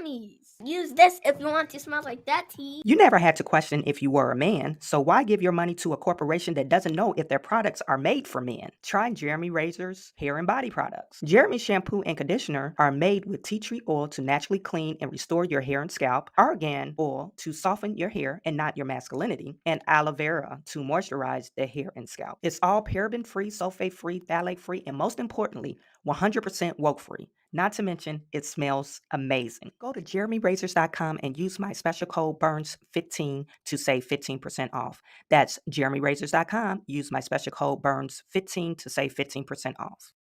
bunnies. Use this if you want to smell like that tea. You never had to question if you were a man, so why give your money to a corporation that doesn't know if their products are made for men? Try Jeremy Razor's hair and body products. Jeremy shampoo and conditioner are made with tea tree oil to naturally clean and restore your hair and scalp, argan oil to soften your hair and not your masculinity, and aloe vera to moisturize the hair and scalp. It's all paraben-free, sulfate-free, phthalate-free, and most importantly, 100% woke-free. Not to mention, it smells amazing. Go to jeremyrazors.com and use my special code BURNS15 to save 15% off. That's jeremyrazors.com. Use my special code BURNS15 to save 15% off.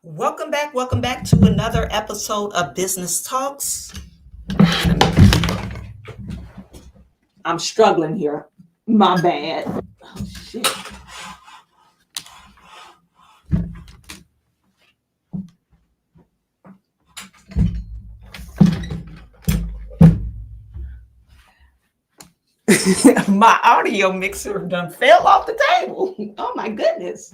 Welcome back to another episode of Business Talks. I'm struggling here. My bad. Oh, shit. My audio mixer done fell off the table. Oh my goodness.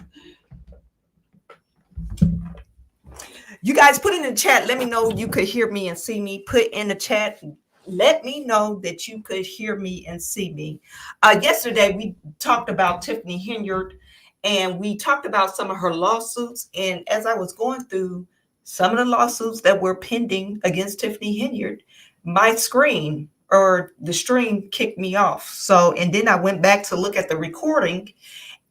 You guys put in the chat. Let me know you could hear me and see me. Put in the chat. Let me know that you could hear me and see me. Yesterday, we talked about Tiffany Henyard, and we talked about some of her lawsuits. And as I was going through some of the lawsuits that were pending against Tiffany Henyard, my screen or the stream kicked me off. So, and then I went back to look at the recording,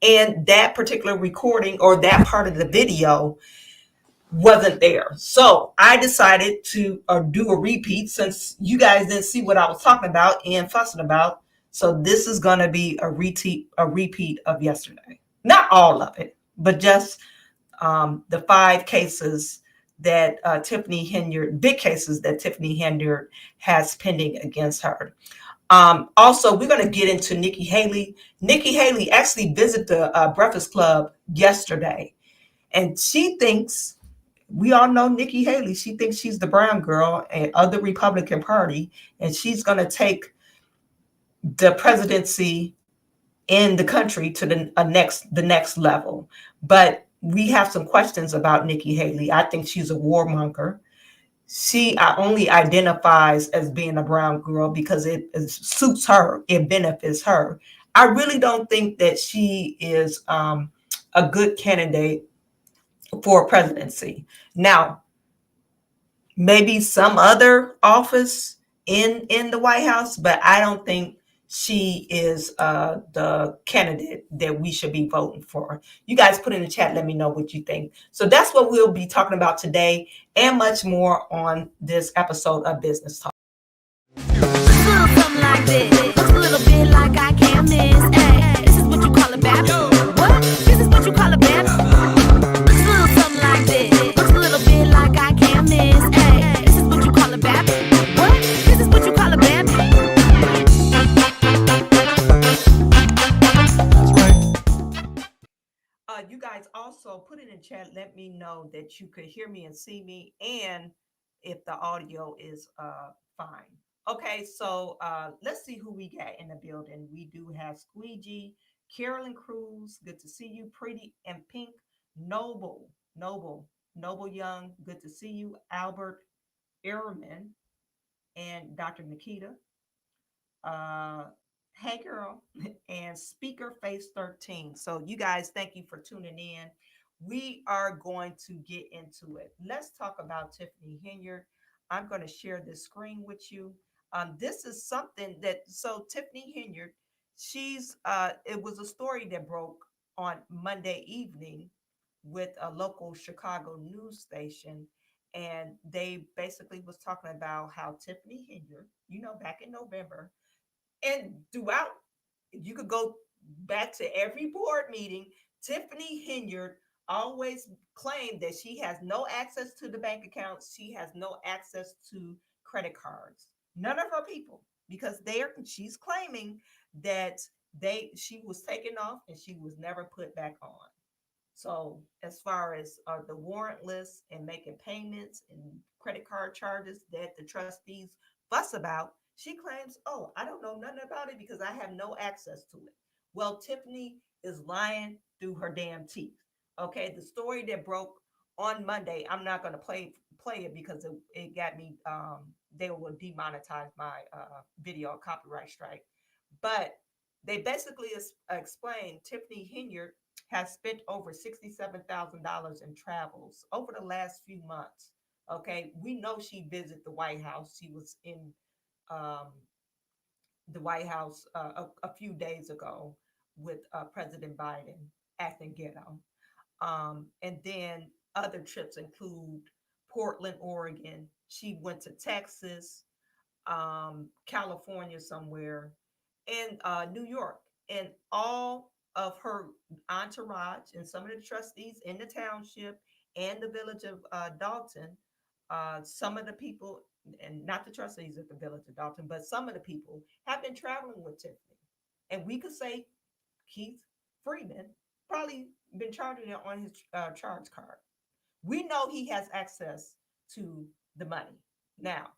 and that particular recording or that part of the video wasn't there. So I decided to do a repeat since you guys didn't see what I was talking about and fussing about. So this is going to be a repeat of yesterday. Not all of it, but just the 5 cases that Tiffany Henyard, big cases that Tiffany Henyard has pending against her. Also, we're going to get into Nikki Haley. Nikki Haley actually visited the Breakfast Club yesterday, and she thinks, we all know Nikki Haley, she thinks she's the brown girl of the Republican Party, and she's going to take the presidency in the country to the next level. But we have some questions about Nikki Haley. I think she's a warmonger. She only identifies as being a brown girl because it suits her, it benefits her. I really don't think that she is a good candidate for presidency. Now, maybe some other office in the White House, but I don't think she is the candidate that we should be voting for. You guys put in the chat, let me know what you think. So that's what we'll be talking about today and much more on this episode of Business Talk. Something like this. Looks a little bit like I can't miss. Hey, this is what you call a bad. What? This is what you call a bad. Looks a little something like this. Looks a little bit like I can't miss. Hey, this is what you call a bad. What? This is what you call a bad. You guys also put it in chat. Let me know that you could hear me and see me, and if the audio is fine. Okay, so let's see who we got in the building. We do have Squeegee, Carolyn Cruz, good to see you. Pretty and Pink, Noble Young, good to see you. Albert Ehrman and Dr. Nikita. Hey girl, and Speaker Face 13. So you guys, thank you for tuning in. We are going to get into it. Let's talk about Tiffany Henyard. I'm going to share this screen with you. This is something that, so Tiffany Henyard, she's, it was a story that broke on Monday evening with a local Chicago news station. And they basically was talking about how Tiffany Henyard, back in November, and throughout, you could go back to every board meeting, Tiffany Henyard always claimed that she has no access to the bank accounts. She has no access to credit cards. None of her people, because she's claiming that she was taken off and she was never put back on. So as far as the warrant list and making payments and credit card charges that the trustees fuss about, she claims, oh, I don't know nothing about it because I have no access to it. Well, Tiffany is lying through her damn teeth. Okay, the story that broke on Monday, I'm not going to play play it because it got me. They will demonetize my video copyright strike. But they basically explained Tiffany Henyard has spent over $67,000 in travels over the last few months. Okay, we know she visited the White House. She was in um, the White House a few days ago with President Biden acting ghetto. And then other trips include Portland, Oregon. She went to Texas, California somewhere, and New York. And all of her entourage and some of the trustees in the township and the village of Dalton, some of the people, and not the trustees of the village of Dalton, but some of the people have been traveling with Tiffany. And we could say Keith Freeman probably been charging it on his charge card. We know he has access to the money. Now,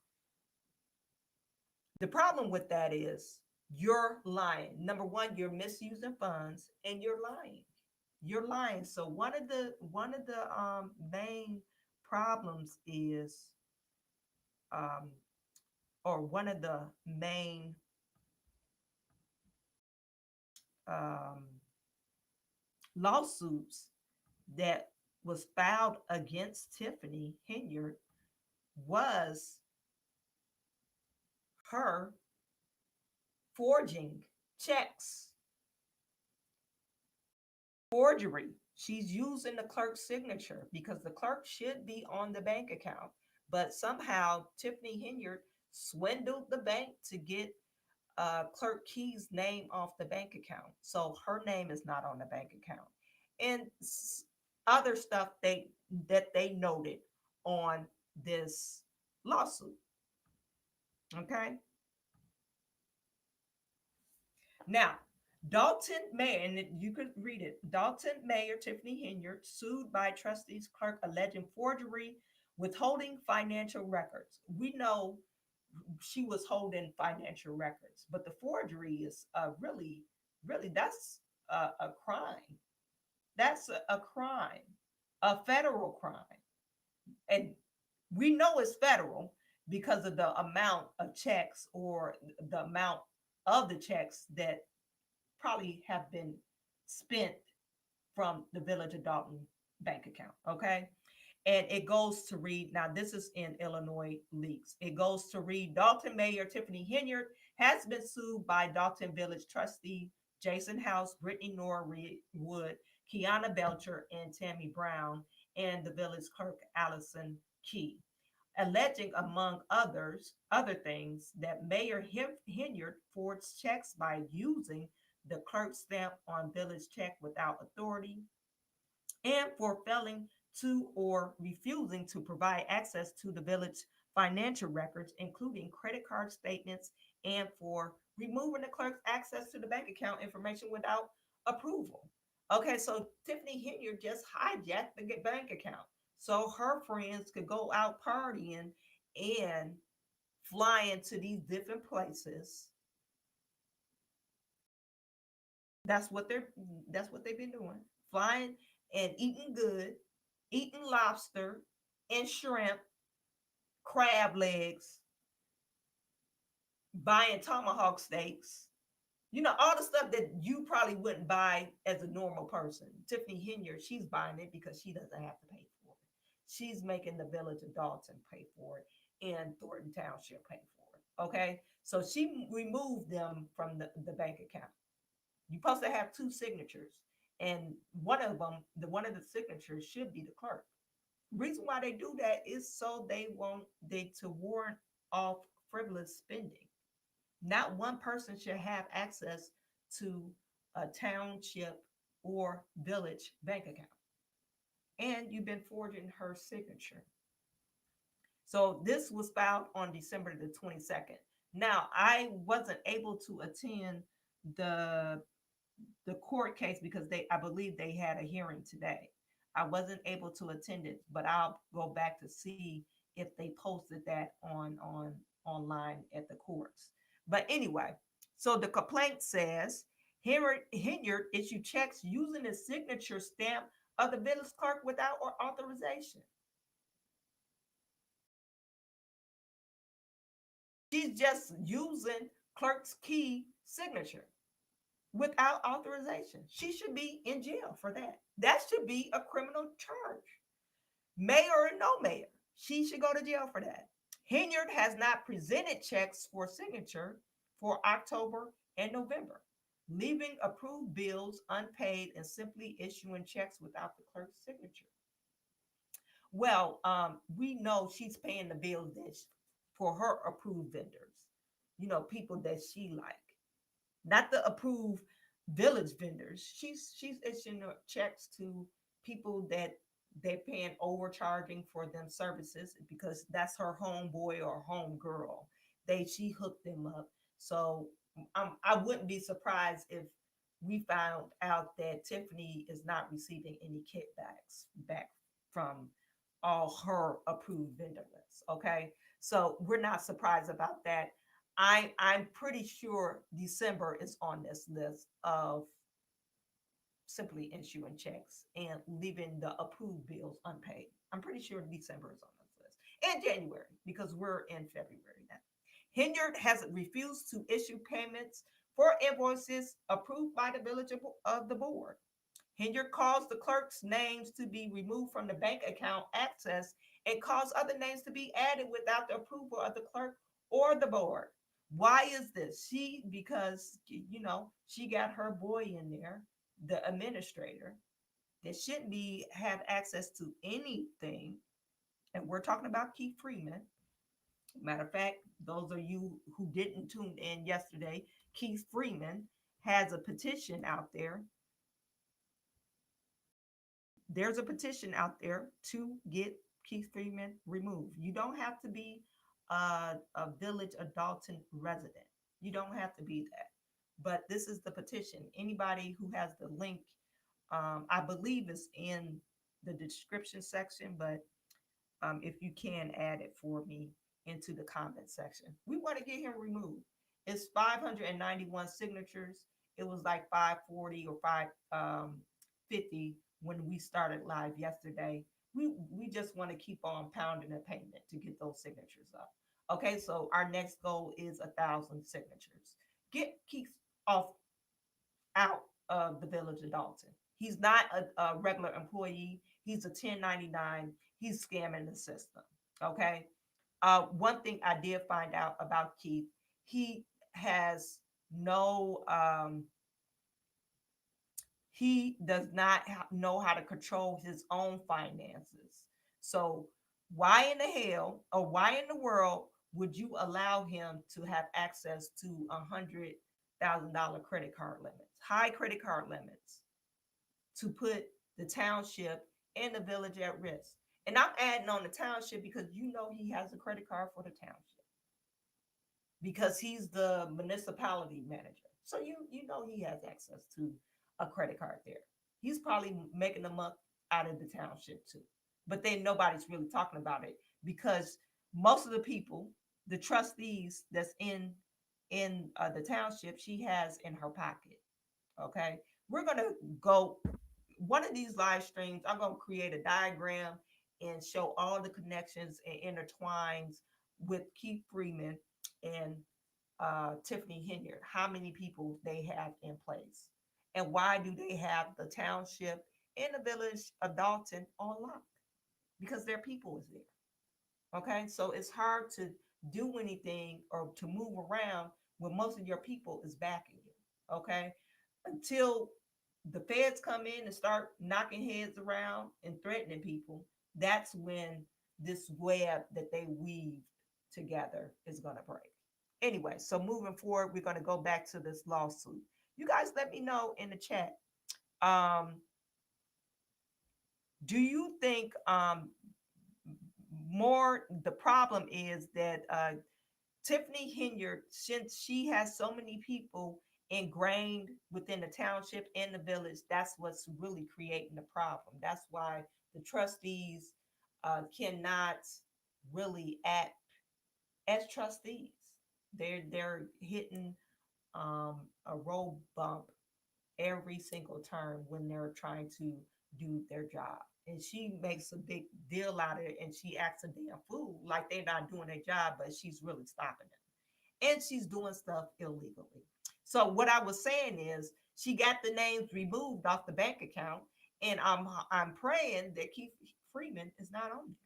the problem with that is you're lying. Number one, you're misusing funds and you're lying. You're lying. So one of the main problems is or one of the main lawsuits that was filed against Tiffany Henyard was her forging checks. Forgery. She's using the clerk's signature because the clerk should be on the bank account. But somehow Tiffany Henyard swindled the bank to get Clerk Key's name off the bank account. So her name is not on the bank account. And other stuff that they noted on this lawsuit. Okay. Now, Dalton Mayor, and you could read it. Dalton Mayor Tiffany Henyard sued by trustees clerk alleging forgery, withholding financial records. We know she was holding financial records, but the forgery is really that's a crime. That's a crime, a federal crime. And we know it's federal because of the amount of checks or the amount of the checks that probably have been spent from the Village of Dalton bank account. Okay. And it goes to read, now this is in Illinois Leaks. It goes to read, Dalton Mayor Tiffany Henyard has been sued by Dalton Village trustee Jason House, Brittany Norwood, Kiana Belcher, and Tammy Brown, and the village clerk Allison Key, alleging, among other things, that Mayor Henyard forged checks by using the clerk's stamp on village check without authority, and for failing to or refusing to provide access to the village financial records, including credit card statements, and for removing the clerk's access to the bank account information without approval. Okay, so Tiffany Henyard just hijacked the bank account so her friends could go out partying and flying to these different places. That's what they've been doing. Flying and eating good, eating lobster and shrimp, crab legs, buying tomahawk steaks. You know, all the stuff that you probably wouldn't buy as a normal person. Tiffany Henyard, she's buying it because she doesn't have to pay for it. She's making the village of Dalton pay for it and Thornton Township pay for it. Okay. So she removed them from the bank account. You're supposed to have two signatures. And one of the signatures should be the clerk. Reason why they do that is so they to warn off frivolous spending. Not one person should have access to a township or village bank account. And you've been forging her signature. So this was filed on December the 22nd. Now, I wasn't able to attend the court case because I believe they had a hearing today. I wasn't able to attend it, but I'll go back to see if they posted that online at the courts. But anyway, so the complaint says Henyard issued checks using the signature stamp of the village clerk without authorization. She's just using clerk's key signature without authorization. She should be in jail for that. That should be a criminal charge. Mayor or no mayor, she should go to jail for that. Henyard has not presented checks for signature for October and November, leaving approved bills unpaid and simply issuing checks without the clerk's signature. Well, we know she's paying the bills that for her approved vendors, people that she like, not the approved village vendors. She's issuing checks to people that they're paying overcharging for them services because that's her homeboy or homegirl. She hooked them up. So I wouldn't be surprised if we found out that Tiffany is not receiving any kickbacks back from all her approved vendor lists. Okay, so we're not surprised about that. I'm pretty sure December is on this list of simply issuing checks and leaving the approved bills unpaid. I'm pretty sure December is on this list. And January, because we're in February now. Henyard has refused to issue payments for invoices approved by the village of the board. Henyard caused the clerk's names to be removed from the bank account access and caused other names to be added without the approval of the clerk or the board. Why is this? Because she got her boy in there, the administrator, that shouldn't be have access to anything. And we're talking about Keith Freeman. Matter of fact, those of you who didn't tune in yesterday, Keith Freeman has a petition out there. There's a petition out there to get Keith Freeman removed. You don't have to be a Village of Dalton resident. You don't have to be that. But this is the petition. Anybody who has the link, I believe is in the description section, but if you can add it for me into the comment section. We want to get him removed. It's 591 signatures. It was like 540 or 550 when we started live yesterday. We just want to keep on pounding the pavement to get those signatures up. Okay, so our next goal is 1,000 signatures. Get Keith out of the village of Dalton. He's not a regular employee. He's a 1099. He's scamming the system. Okay. One thing I did find out about Keith, he has no, he does not know how to control his own finances. So why in the hell or why in the world would you allow him to have access to $100,000 credit card limits, high credit card limits, to put the township and the village at risk? And I'm adding on the township because he has a credit card for the township because he's the municipality manager. So he has access to a credit card there. He's probably making a month out of the township too. But then nobody's really talking about it because most of the people, the trustees that's in the township, she has in her pocket. Okay, we're gonna go one of these live streams. I'm gonna create a diagram and show all the connections and intertwines with Keith Freeman and Tiffany Henyard, how many people they have in place. And why do they have the township and the village of Dalton on lock? Because their people is there. Okay, so it's hard to do anything or to move around when most of your people is backing you. Okay, until the feds come in and start knocking heads around and threatening people, that's when this web that they weave together is going to break. Anyway, so moving forward, we're going to go back to this lawsuit. You guys let me know in the chat. Do you think more the problem is that Tiffany Henyard, since she has so many people ingrained within the township and the village, that's what's really creating the problem. That's why the trustees cannot really act as trustees. They're hitting a road bump every single term when they're trying to do their job. And she makes a big deal out of it and she acts a damn fool like they're not doing their job, but she's really stopping them. and she's doing stuff illegally. So what I was saying is she got the names removed off the bank account, and I'm praying that Keith Freeman is not on there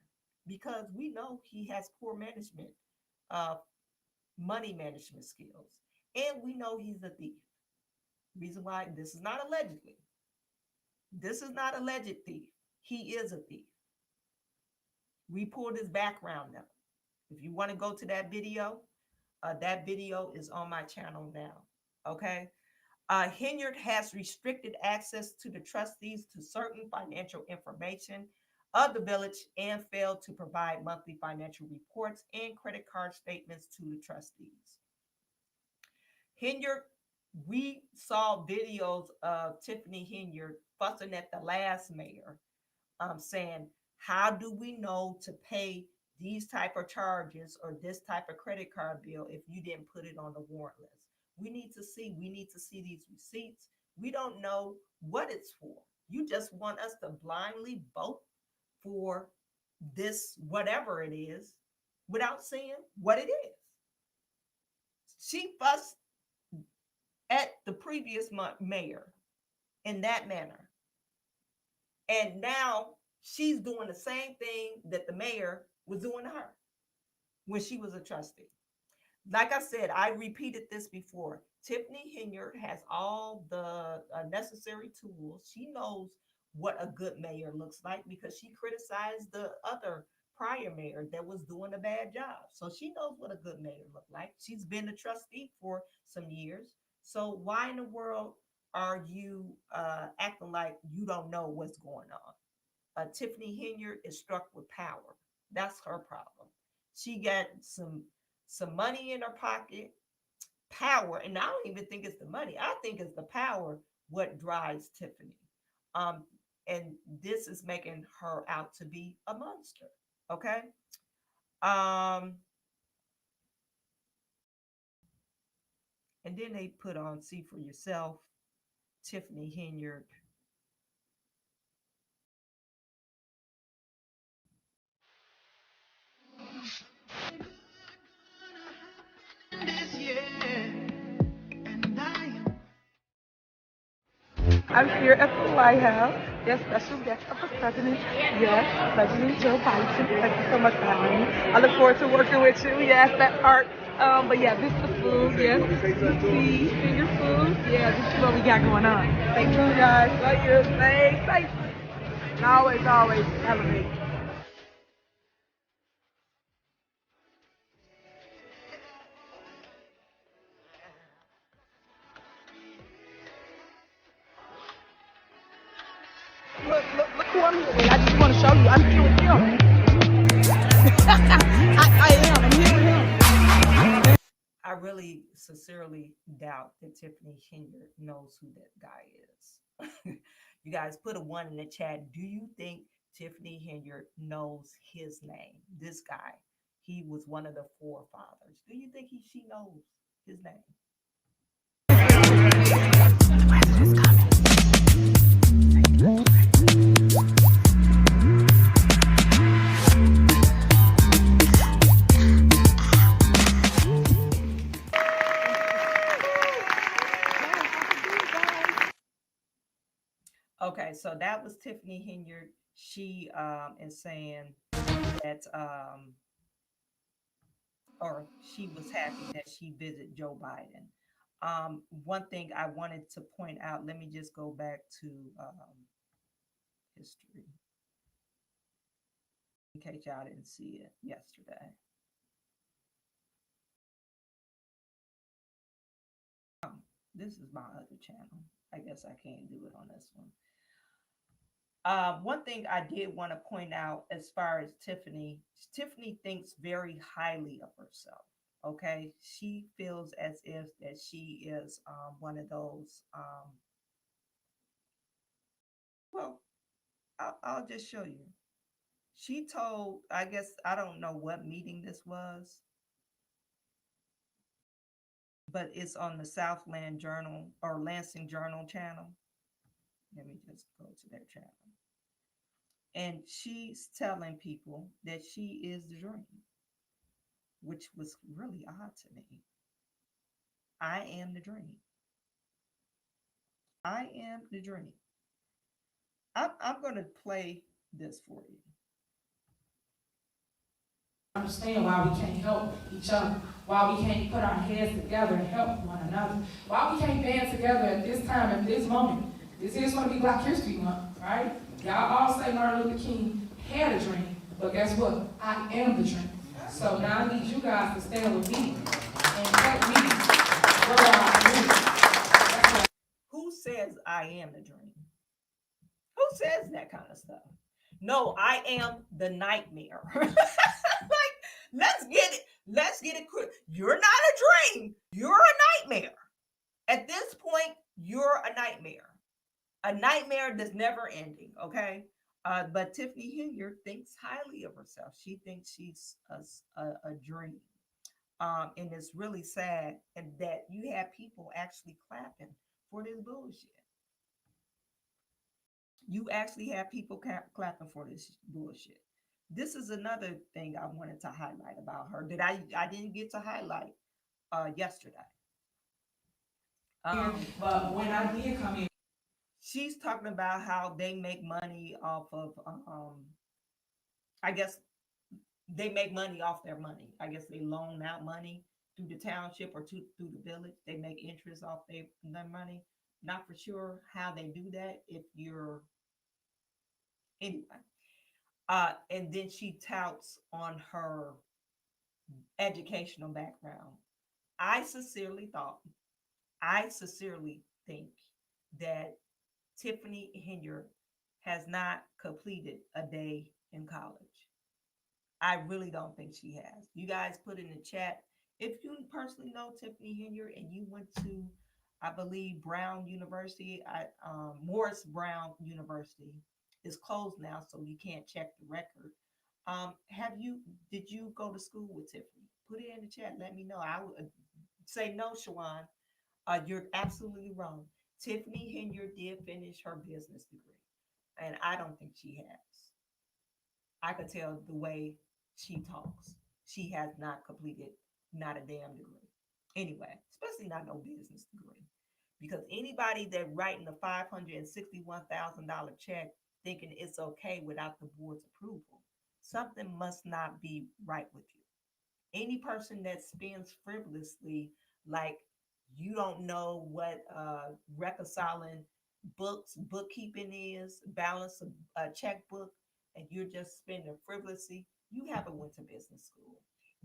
because we know he has poor management, uh, money management skills, and we know he's a thief. Reason why this is not allegedly. This is not alleged thief. He is a thief. We pulled his background up. If you want to go to that video is on my channel now. Okay. Henyard has restricted access to the trustees to certain financial information of the village and failed to provide monthly financial reports and credit card statements to the trustees. Henyard, we saw videos of Tiffany Henyard fussing at the last mayor, saying, how do we know to pay these type of charges or this type of credit card bill if you didn't put it on the warrant list? We need to see these receipts. We don't know what it's for. You just want us to blindly vote for this, whatever it is, without seeing what it is. She fussed at the previous mayor in that manner. And now she's doing the same thing that the mayor was doing to her when she was a trustee. Like I said, I repeated this before. Tiffany Henyard has all the necessary tools. She knows what a good mayor looks like because she criticized the other prior mayor that was doing a bad job. So she knows what a good mayor looked like. She's been a trustee for some years. So why in the world are you acting like you don't know what's going on? Tiffany Henyard is struck with power. That's her problem. She got some money in her pocket, power, and I don't even think it's the money. I think it's the power what drives Tiffany. And this is making her out to be a monster. Okay. And then they put on See for Yourself, Tiffany Henyard. I'm here at the White House. Yes, special guest of the President. Yes, President Joe Biden. Thank you so much for having me. I look forward to working with you. Yes, that part. But yeah, this is the food. Yes, tea, finger food. Yeah, this is what we got going on. Thank you guys. Love you. Stay safe. And always elevate. Look who I'm here with. I just want to show you. I'm here with him. I am. I'm here with him. I really sincerely doubt that Tiffany Henyard knows who that guy is. You guys put a 1 in the chat. Do you think Tiffany Henyard knows his name? This guy, he was one of the forefathers. Do you think she knows his name? Okay, so that was Tiffany Henyard. She is saying that or she was happy that she visited Joe Biden. One thing I wanted to point out, let me just go back to history in case y'all didn't see it yesterday. This is my other channel. I guess I can't do it on this one. One thing I did want to point out as far as Tiffany thinks very highly of herself. Okay, she feels as if that she is one of those. Well, I'll just show you. She told, I guess, I don't know what meeting this was, but it's on the Southland Journal or Lansing Journal channel. Let me just go to their channel. And she's telling people that she is the dream, which was really odd to me. I am the dream. I am the dream. I'm going to play this for you. Understand why we can't help each other, why we can't put our heads together and help one another, why we can't band together at this time, at this moment. This is going to be Black History Month, right? Y'all all say Martin Luther King had a dream, but guess what? I am the dream. So now I need you guys to stand with me and help me grow our dream. Who says I am the dream? Who says that kind of stuff? No, I am the nightmare. Let's get it. Let's get it quick. You're not a dream. You're a nightmare. At this point, you're a nightmare. A nightmare that's never ending. Okay. But Tiffany Henyard thinks highly of herself. She thinks she's a dream. And it's really sad and that you have people actually clapping for this bullshit. You actually have people clapping for this bullshit. This is another thing I wanted to highlight about her that I didn't get to highlight yesterday. But when I did come in, She's talking about how they make money off of, I guess they make money off their money. I guess they loan out money through the township or through the village. They make interest off their money. Not for sure how they do that if you're, anyway. And then she touts on her educational background. I sincerely think that Tiffany Henyard has not completed a day in college. I really don't think she has. You guys put in the chat if you personally know Tiffany Henyard and you went to, I believe, Brown University. Morris Brown University is closed now, so you can't check the record. Did you go to school with Tiffany? Put it in the chat. Let me know. I would say no, Chawanne. You're absolutely wrong. Tiffany Henyard did finish her business degree, and I don't think she has. I could tell the way she talks. She has not completed not a damn degree. Anyway, especially not no business degree. Because anybody that writing a $561,000 check thinking it's okay without the board's approval, something must not be right with you. Any person that spends frivolously, like you don't know what reconciling bookkeeping is, balance a checkbook, and you're just spending frivolously, you haven't went to business school.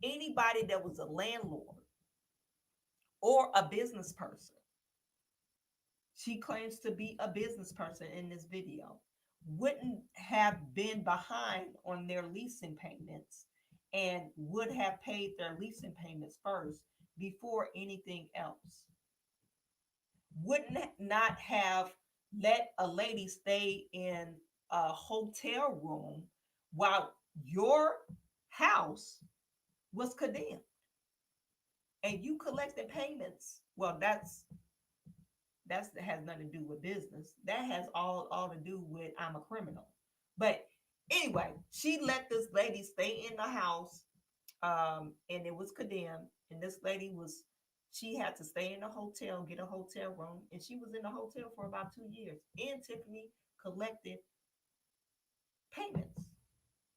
Anybody that was a landlord or a business person, she claims to be a business person in this video, wouldn't have been behind on their leasing payments and would have paid their leasing payments first before anything else. Wouldn't not have let a lady stay in a hotel room while your house was condemned and you collected payments. Well, that has nothing to do with business. That has all to do with I'm a criminal. But anyway, she let this lady stay in the house, and it was condemned. And this lady she had to stay in a hotel, get a hotel room, and she was in the hotel for about 2 years. And Tiffany collected payments,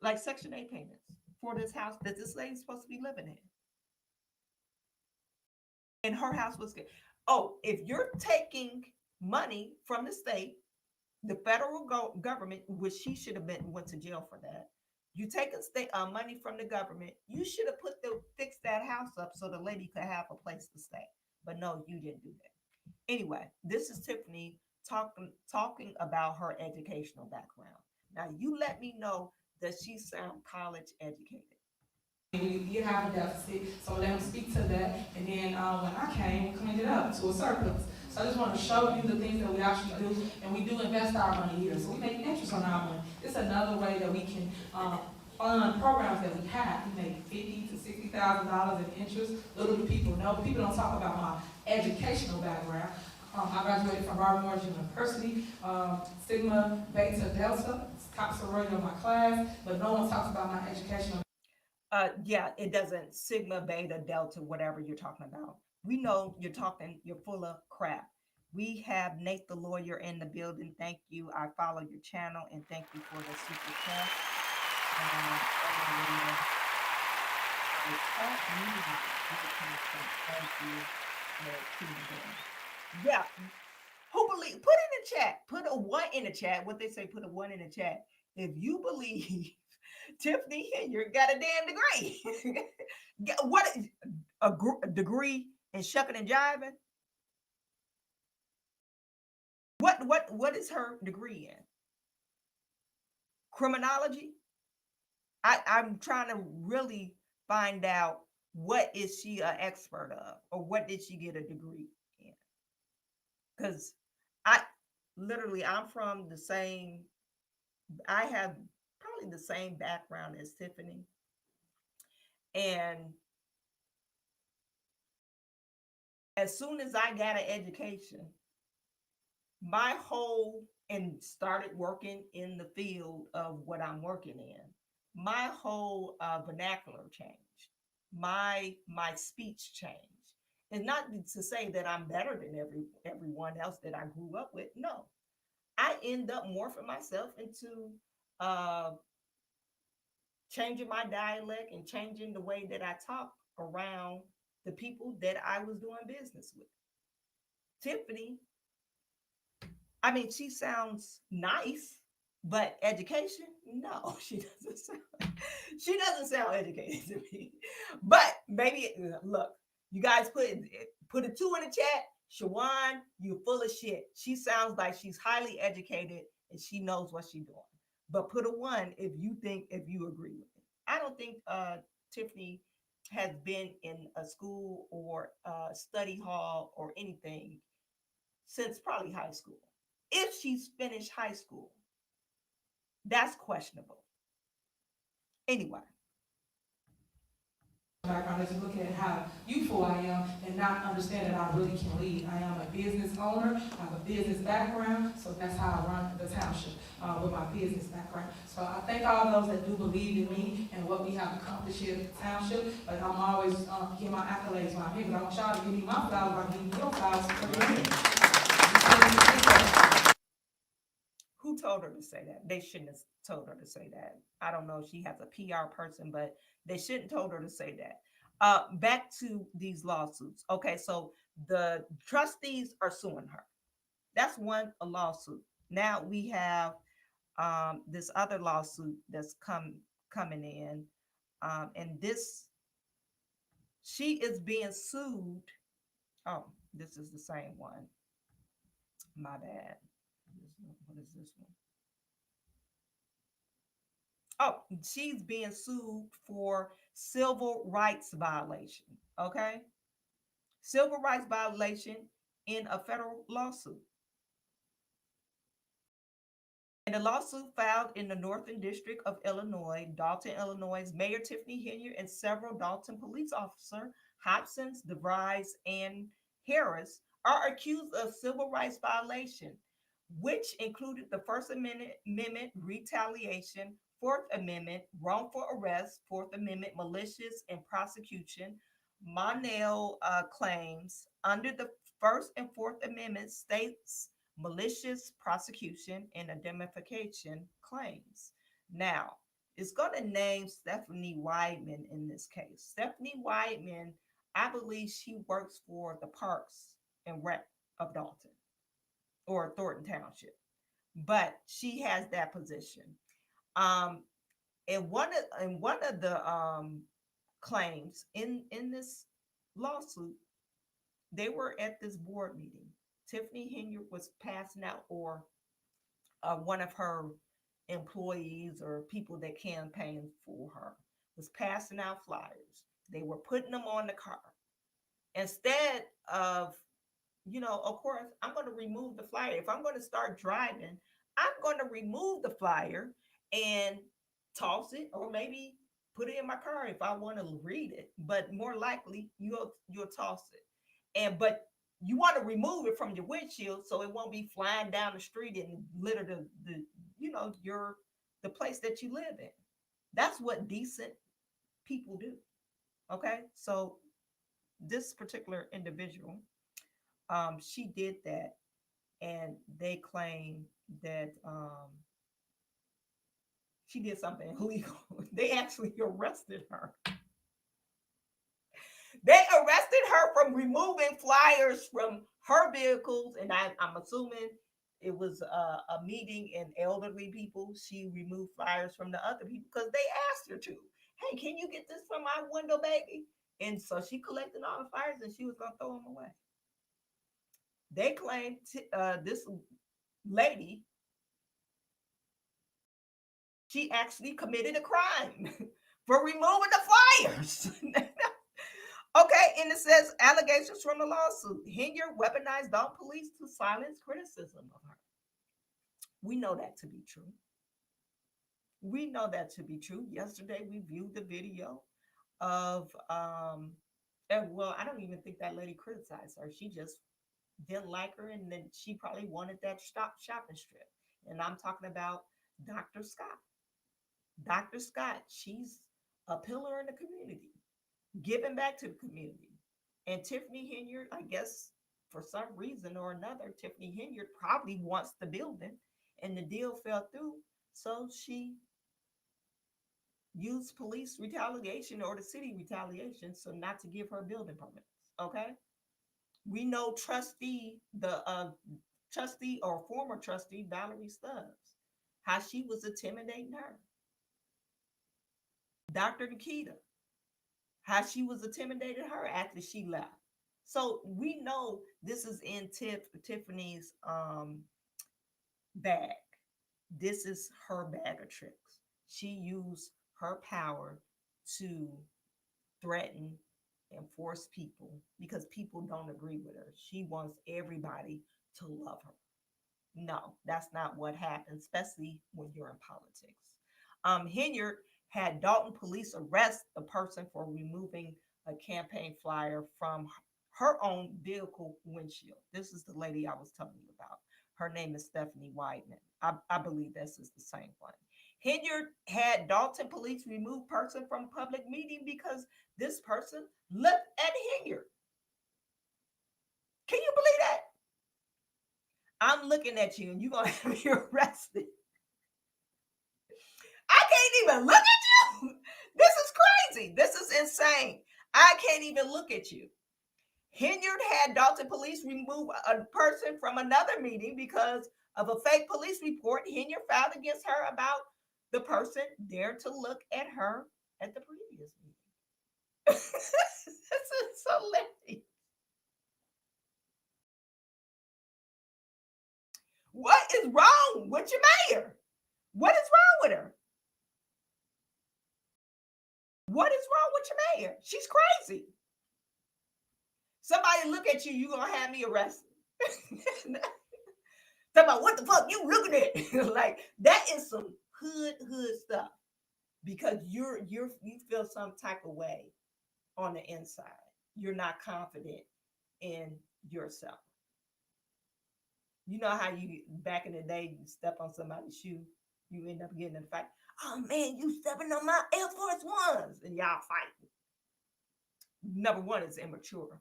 like Section 8 payments, for this house that this lady's supposed to be living in. And her house was good. Oh, if you're taking money from the state, the federal government, which she should have went to jail for that. You take money from the government. You should have fixed that house up so the lady could have a place to stay. But no, you didn't do that. Anyway, this is Tiffany talking about her educational background. Now, you let me know, does she sound college educated? We have a deficit, so let them speak to that. And then when I came, we cleaned it up to a surplus. So I just want to show you the things that we actually do, and we do invest our money here. So we make interest on our money. It's another way that we can fund programs that we have. We make $50,000 to $60,000 in interest. Little do people know. People don't talk about my educational background. I graduated from Morris University, Sigma Beta Delta, top sorority of my class, but no one talks about my educational. Yeah, it doesn't. Sigma, Beta, Delta, whatever you're talking about. We know you're full of crap. We have Nate the lawyer in the building. Thank you. I follow your channel and thank you for the super chat. Thank you. Yeah. Who believe? Put in the chat. Put a 1 in the chat. What they say, put a 1 in the chat. If you believe Tiffany Henyard got a damn degree. What a degree in shucking and jiving? What is her degree in? Criminology? I'm trying to really find out what is she an expert of, or what did she get a degree in? Because I'm from the same, I have probably the same background as Tiffany. And as soon as I got an education, my whole, and started working in the field of what I'm working in, my whole vernacular changed. My speech changed. And not to say that I'm better than everyone else that I grew up with. No, I end up morphing myself into changing my dialect and changing the way that I talk around the people that I was doing business with. Tiffany, I mean, she sounds nice, but education, no, she doesn't sound educated to me. But maybe, look, you guys put a 2 in the chat. Chawanne, you full of shit. She sounds like she's highly educated and she knows what she's doing. But put a 1 if you agree with me. I don't think Tiffany has been in a school or a study hall or anything since probably high school. If she's finished high school, that's questionable. Anyway. Background is to look at how youthful I am and not understand that I really can lead. I am a business owner, I have a business background, so that's how I run the township with my business background. So I thank all those that do believe in me and what we have accomplished here at the township. But I'm always getting my accolades when I'm here, but I want y'all to give me my flowers while giving me your flowers for the Who told her to say that? They shouldn't have told her to say that. I don't know if she has a PR person, but they shouldn't told her to say that. Back to these lawsuits. Okay, so the trustees are suing her. That's a lawsuit. Now we have this other lawsuit that's coming in, and she is being sued. Oh, this is the same one. My bad. What is this one? Oh, she's being sued for civil rights violation. Okay. Civil rights violation in a federal lawsuit. In a lawsuit filed in the Northern District of Illinois, Dalton, Illinois, Mayor Tiffany Henyard and several Dalton police officers, Hobsons, DeVries, and Harris, are accused of civil rights violation, which included the First Amendment retaliation, Fourth Amendment wrongful arrest, Fourth Amendment malicious and prosecution, Monell claims under the First and Fourth Amendment states malicious prosecution and indemnification claims. Now, it's going to name Stephanie Weidman in this case. Stephanie Weidman, I believe she works for the Parks and Rec of Dalton or Thornton Township, but she has that position. And one of the claims in this lawsuit, they were at this board meeting. Tiffany Henyard was passing out, or one of her employees or people that campaigned for her was passing out flyers. They were putting them on the car. Instead of, of course, I'm going to remove the flyer. If I'm going to start driving, I'm going to remove the flyer and toss it, or maybe put it in my car if I want to read it. But more likely, you'll toss it. But you want to remove it from your windshield so it won't be flying down the street and litter the place that you live in. That's what decent people do. Okay, so this particular individual, she did that, and they claim that she did something illegal. They actually arrested her. They arrested her from removing flyers from her vehicles, and I'm assuming it was a meeting in elderly people. She removed flyers from the other people because they asked her to. Hey, can you get this from my window, baby? And so she collected all the flyers, and she was gonna throw them away. They claimed this lady, she actually committed a crime for removing the flyers. Okay, and it says allegations from the lawsuit. Henyard weaponized Dalton police to silence criticism of her. We know that to be true. We know that to be true. Yesterday we viewed the video of and well, I don't even think that lady criticized her. She just didn't like her, and then she probably wanted that shopping strip. And I'm talking about Dr. Scott. Dr. Scott, she's a pillar in the community, giving back to the community. And Tiffany Henyard, I guess for some reason or another, Tiffany Henyard probably wants the building, and the deal fell through. So she used police retaliation or the city retaliation, so not to give her building permits. Okay. We know the trustee or former trustee, Valerie Stubbs, how she was intimidating her. Dr. Nikita, how she was intimidating her after she left. So we know this is in Tiffany's bag. This is her bag of tricks. She used her power to threaten and force people because people don't agree with her. She wants everybody to love her. No, that's not what happens, especially when you're in politics. Henyard had Dalton police arrest the person for removing a campaign flyer from her own vehicle windshield. This is the lady I was telling you about. Her name is Stephanie Weidman. I believe this is the same one. Henyard had Dalton police remove person from public meeting because this person looked at Henyard. Can you believe that? I'm looking at you and you're going to have me arrested. I can't even look at you. This is crazy. This is insane. I can't even look at you. Henyard had Dalton police remove a person from another meeting because of a fake police report Henyard filed against her about the person dared to look at her at the previous meeting. This is so hilarious. What is wrong with your mayor? What is wrong with her? What is wrong with your mayor? She's crazy. Somebody look at you, you're going to have me arrested. Talk about what the fuck you looking at? Like, that is some hood stuff because you feel some type of way on the inside. You're not confident in yourself. You know how you back in the day, you step on somebody's shoe, you end up getting in a fight. Oh man, you stepping on my Air Force Ones, and y'all fighting. Number one is immature.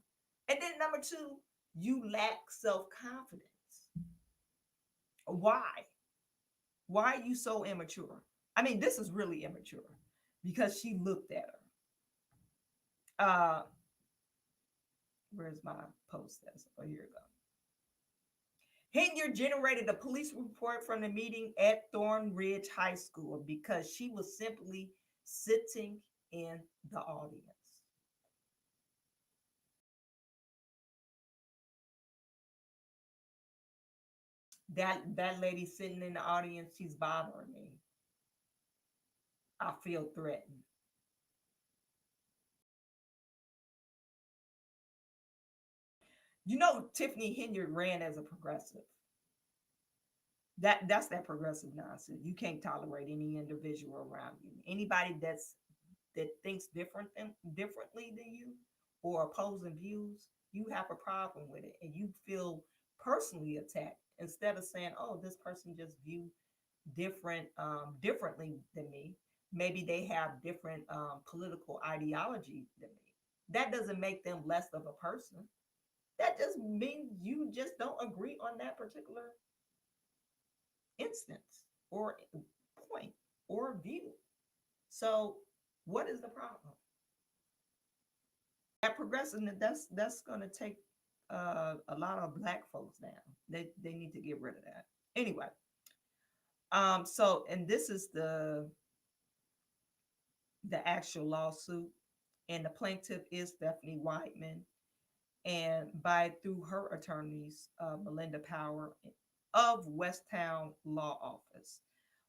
And then number two, you lack self-confidence. Why? Why are you so immature? I mean, this is really immature because she looked at her. Where's my post? Oh, here we go. Henyard generated a police report from the meeting at Thornridge High School because she was simply sitting in the audience. That lady sitting in the audience, she's bothering me. I feel threatened. You know, Tiffany Henyard ran as a progressive. That's that progressive nonsense. You can't tolerate any individual around you. Anybody that thinks differently than you or opposing views, you have a problem with it, and you feel personally attacked instead of saying, "Oh, this person just view differently than me. Maybe they have different political ideology than me." that doesn't make them less of a person. That just means you just don't agree on that particular instance or point or view. So what is the problem? That progressiveness, that's going to take a lot of black folks down. They need to get rid of that. Anyway, so and this is the actual lawsuit, and the plaintiff is Stephanie Whiteman, and by through her attorneys, Melinda Power of Westtown Law Office.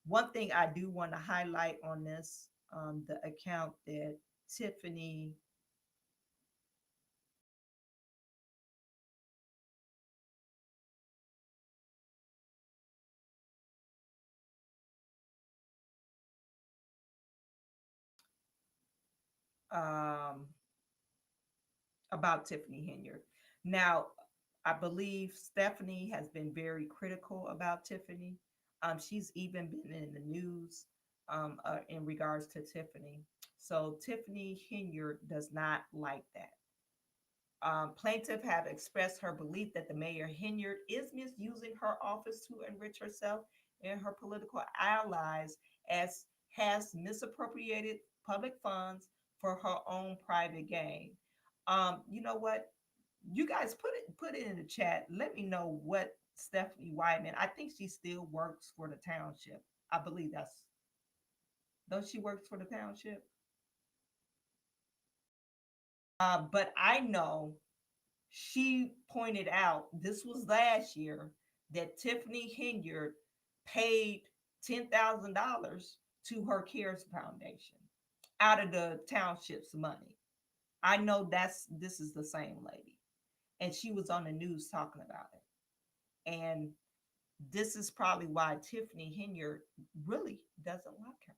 One thing I do want to highlight on this, the account that Tiffany um, about Tiffany Henyard. Now, I believe Stephanie has been very critical about Tiffany. She's even been in the news in regards to Tiffany. So Tiffany Henyard does not like that. Plaintiff have expressed her belief that the mayor Henyard is misusing her office to enrich herself and her political allies, as has misappropriated public funds for her own private gain. You know what? You guys put it in the chat. Let me know what Stephanie Wyman. I think she still works for the township. I believe that's. Don't she works for the township? But I know she pointed out this was last year that Tiffany Henyard paid $10,000 to her CARES Foundation out of the township's money. I know this is the same lady, and she was on the news talking about it. And this is probably why Tiffany Henyard really doesn't like her.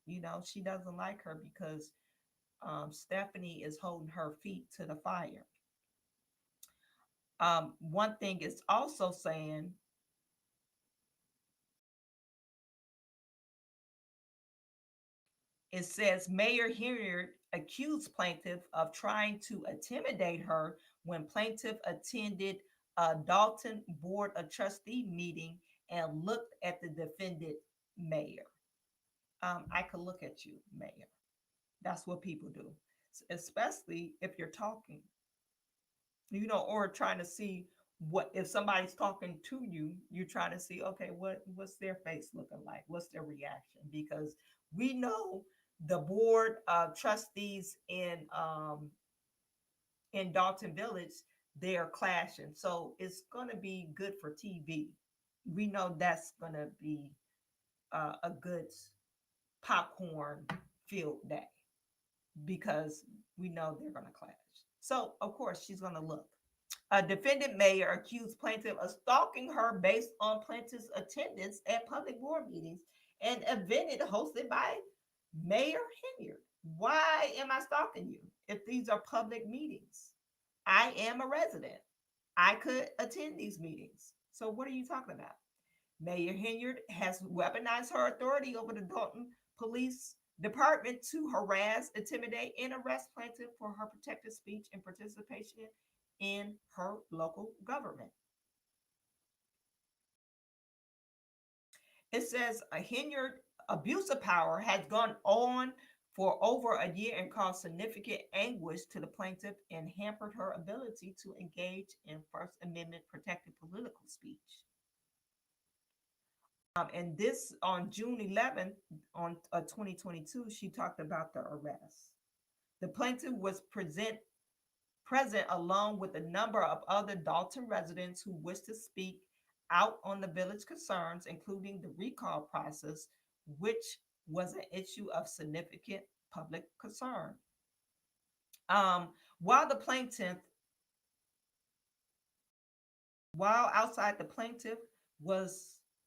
You know, she doesn't like her because Stephanie is holding her feet to the fire. One thing is also saying it says Mayor Henyard accused plaintiff of trying to intimidate her when plaintiff attended a Dalton Board of Trustee meeting and looked at the defendant mayor. I could look at you, mayor. That's what people do, especially if you're talking, you know, or trying to see what if somebody's talking to you, you're trying to see, okay, what's their face looking like? What's their reaction? Because we know the board of trustees in Dalton Village, they are clashing. So it's going to be good for TV. We know that's going to be a good popcorn filled day because we know they're going to clash. So, of course, she's going to look. A defendant mayor accused plaintiff of stalking her based on plaintiff's attendance at public board meetings and event hosted by Mayor Henyard. Why am I stalking you if these are public meetings? I am a resident. I could attend these meetings. So what are you talking about? Mayor Henyard has weaponized her authority over the Dalton Police Department to harass, intimidate, and arrest plaintiff for her protected speech and participation in her local government. It says a Henyard abuse of power has gone on for over a year and caused significant anguish to the plaintiff and hampered her ability to engage in First Amendment protected political speech. And this on June 11th on 2022, she talked about the arrest. The plaintiff was present along with a number of other Dalton residents who wished to speak out on the village concerns, including the recall process, which was an issue of significant public concern. While outside the plaintiff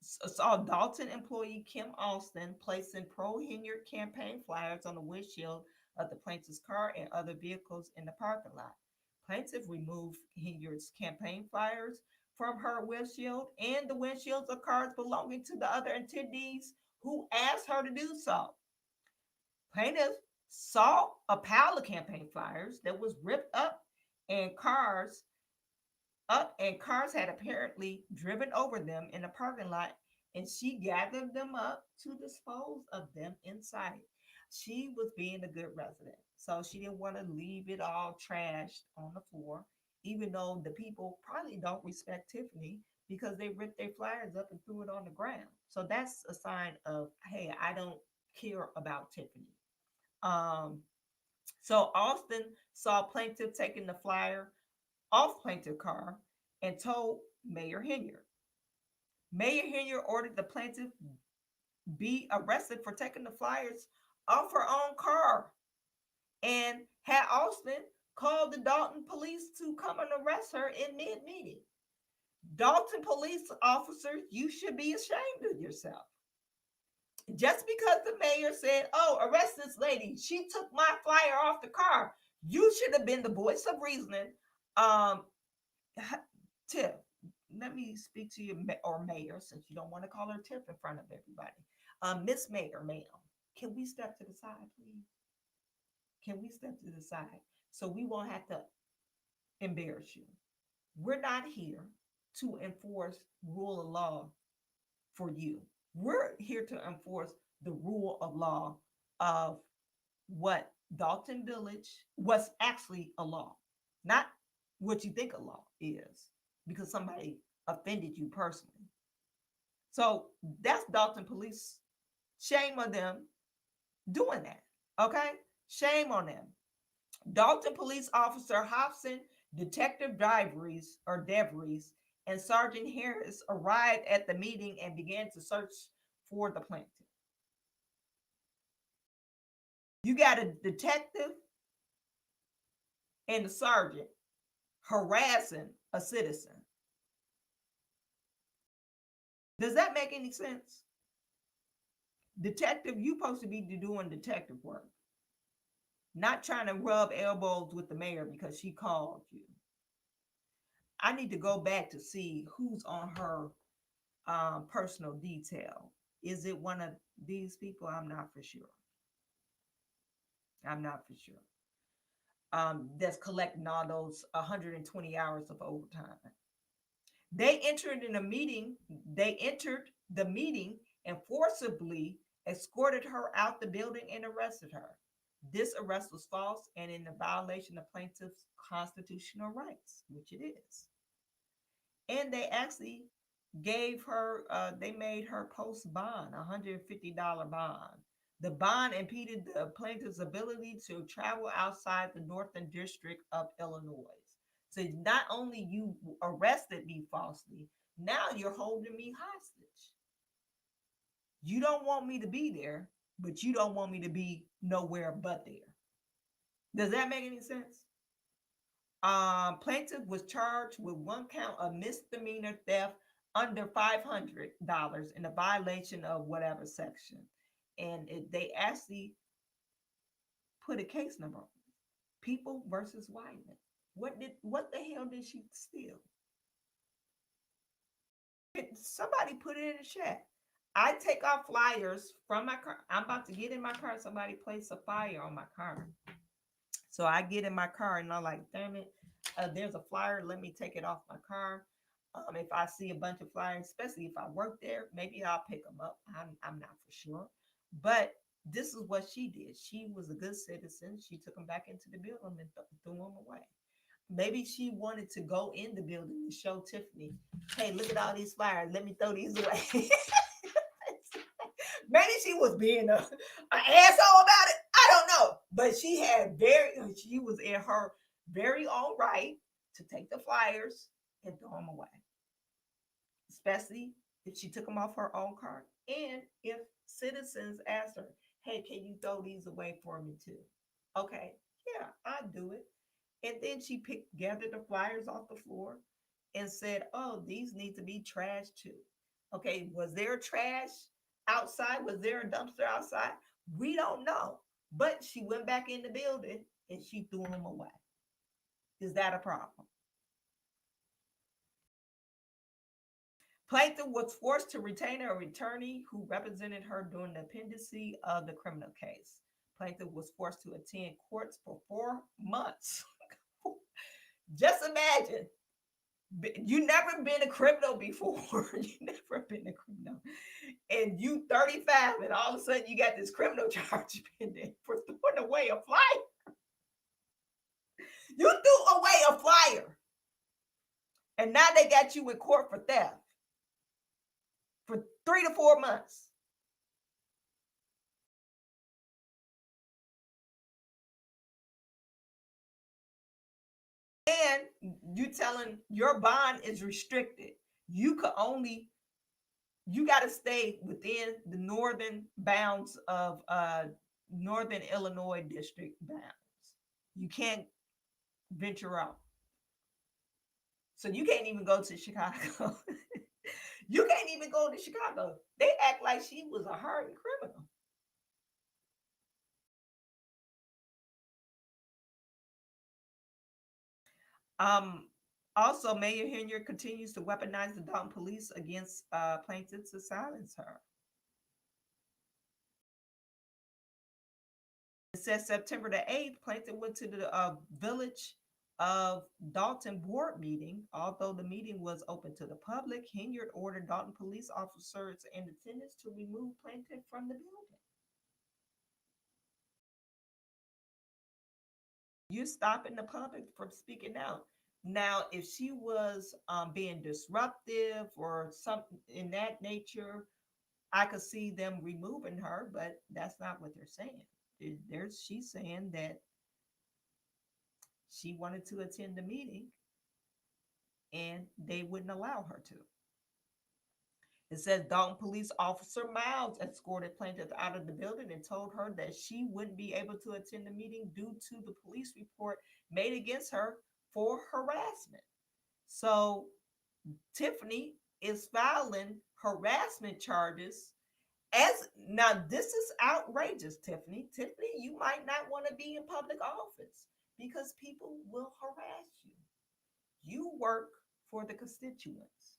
saw Dalton employee Kim Alston placing pro-Henyard campaign flyers on the windshield of the plaintiff's car and other vehicles in the parking lot. Plaintiff removed Henyard's campaign flyers from her windshield and the windshields of cars belonging to the other attendees who asked her to do so. Plaintiff saw a pile of campaign flyers that was ripped up and cars had apparently driven over them in the parking lot, and she gathered them up to dispose of them inside. She was being a good resident, so she didn't want to leave it all trashed on the floor, even though the people probably don't respect Tiffany because they ripped their flyers up and threw it on the ground. So that's a sign of, hey, I don't care about Tiffany. Um, so Austin saw plaintiff taking the flyer off plaintiff car and told Mayor Henyard. Mayor Henyard ordered the plaintiff be arrested for taking the flyers off her own car and had Austin call the Dalton police to come and arrest her in mid-meeting. Dalton police officers, you should be ashamed of yourself. Just because the mayor said, oh, arrest this lady, she took my flyer off the car, you should have been the voice of reasoning. Tiff, let me speak to you, or Mayor, since you don't want to call her Tiff in front of everybody. Miss Mayor, ma'am, can we step to the side, please? Can we step to the side so we won't have to embarrass you? We're not here to enforce rule of law for you. We're here to enforce the rule of law of what Dalton Village was actually a law, not what you think a law is, because somebody offended you personally. So that's Dalton police. Shame on them doing that. Okay? Shame on them. Dalton police officer Hobson, Detective DeVries, and Sergeant Harris arrived at the meeting and began to search for the plaintiff. You got a detective and a sergeant harassing a citizen. Does that make any sense? Detective, you're supposed to be doing detective work, not trying to rub elbows with the mayor because she called you. I need to go back to see who's on her personal detail. Is it one of these people? I'm not for sure. That's collecting all those 120 hours of overtime. They entered the meeting and forcibly escorted her out the building and arrested her. This arrest was false and in the violation of plaintiff's constitutional rights, which it is. And they actually gave her, they made her post bond, $150 bond. The bond impeded the plaintiff's ability to travel outside the Northern District of Illinois. So not only you arrested me falsely, now you're holding me hostage. You don't want me to be there, but you don't want me to be nowhere but there. Does that make any sense? Plaintiff was charged with one count of misdemeanor theft under $500 in a violation of whatever section. And they actually put a case number on it. People versus Wyman. What the hell did she steal? Somebody put it in the chat. I take off flyers from my car. I'm about to get in my car. Somebody placed a fire on my car. So I get in my car and I'm like, damn it, there's a flyer. Let me take it off my car. If I see a bunch of flyers, especially if I work there, maybe I'll pick them up. I'm not for sure. But this is what she did. She was a good citizen. She took them back into the building and threw them away. Maybe she wanted to go in the building and show Tiffany, hey, look at all these flyers. Let me throw these away. Maybe she was being an asshole about it. I don't know. But she was in her very own right to take the flyers and throw them away. Especially if she took them off her own car. And if citizens asked her, hey, can you throw these away for me too? Okay, yeah, I'll do it. And then she gathered the flyers off the floor and said, oh, these need to be trashed too. Okay, was there trash outside? Was there a dumpster outside? We don't know. But she went back in the building and she threw them away. Is that a problem? Plaintiff was forced to retain her attorney who represented her during the pendency of the criminal case. Plaintiff was forced to attend courts for 4 months. Just imagine. You never been a criminal before. You never been a criminal. And you 35 and all of a sudden you got this criminal charge pending for throwing away a flyer. You threw away a flyer. And now they got you in court for theft for 3 to 4 months. And you telling your bond is restricted. You got to stay within the northern bounds of Northern Illinois district bounds. You can't venture out. So you can't even go to Chicago. You can't even go to Chicago. They act like she was a hardened criminal. Also, Mayor Henyard continues to weaponize the Dalton police against plaintiffs to silence her. It says September the 8th, plaintiff went to the Village of Dalton board meeting. Although the meeting was open to the public, Henyard ordered Dalton police officers and attendants to remove plaintiff from the building. You're stopping the public from speaking out. Now, if she was being disruptive or something in that nature, I could see them removing her, but that's not what they're saying. She's saying that she wanted to attend the meeting and they wouldn't allow her to. It says Dalton police officer Miles escorted plaintiff out of the building and told her that she wouldn't be able to attend the meeting due to the police report made against her for harassment. So Tiffany is filing harassment charges. As now, this is outrageous, Tiffany. Tiffany, you might not want to be in public office because people will harass you. You work for the constituents.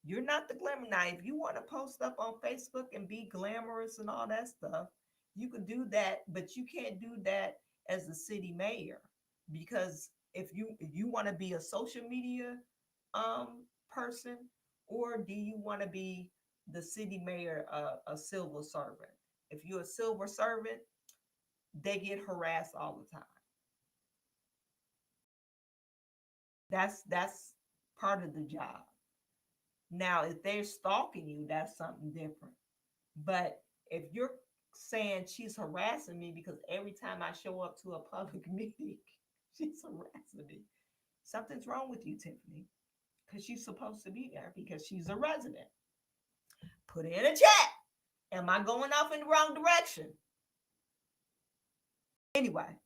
You're not the glamour. Now, if you want to post up on Facebook and be glamorous and all that stuff, you could do that, but you can't do that as the city mayor, because if you want to be a social media person, or do you want to be the city mayor, a civil servant? If you're a civil servant, they get harassed all the time. That's part of the job. Now, if they're stalking you, that's something different. But if you're saying she's harassing me because every time I show up to a public meeting, she's harassing me, something's wrong with you, Tiffany, because she's supposed to be there because she's a resident. Put it in a chat. Am I going off in the wrong direction? Anyway,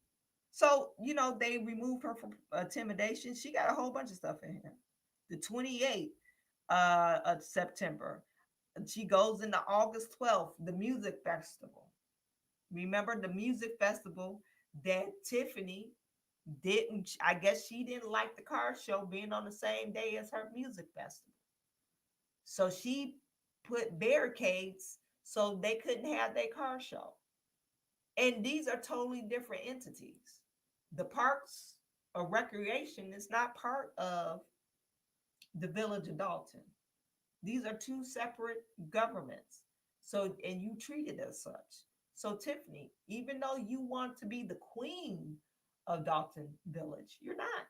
so, they removed her from intimidation. She got a whole bunch of stuff in here. The 28th of September. She goes into August 12th, the music festival. Remember the music festival that Tiffany didn't, I guess she didn't like the car show being on the same day as her music festival. So she put barricades so they couldn't have their car show. And these are totally different entities. The Parks or Recreation is not part of the Village of Dalton. These are two separate governments. So, and you treat it as such. So, Tiffany, even though you want to be the queen of Dalton Village, you're not.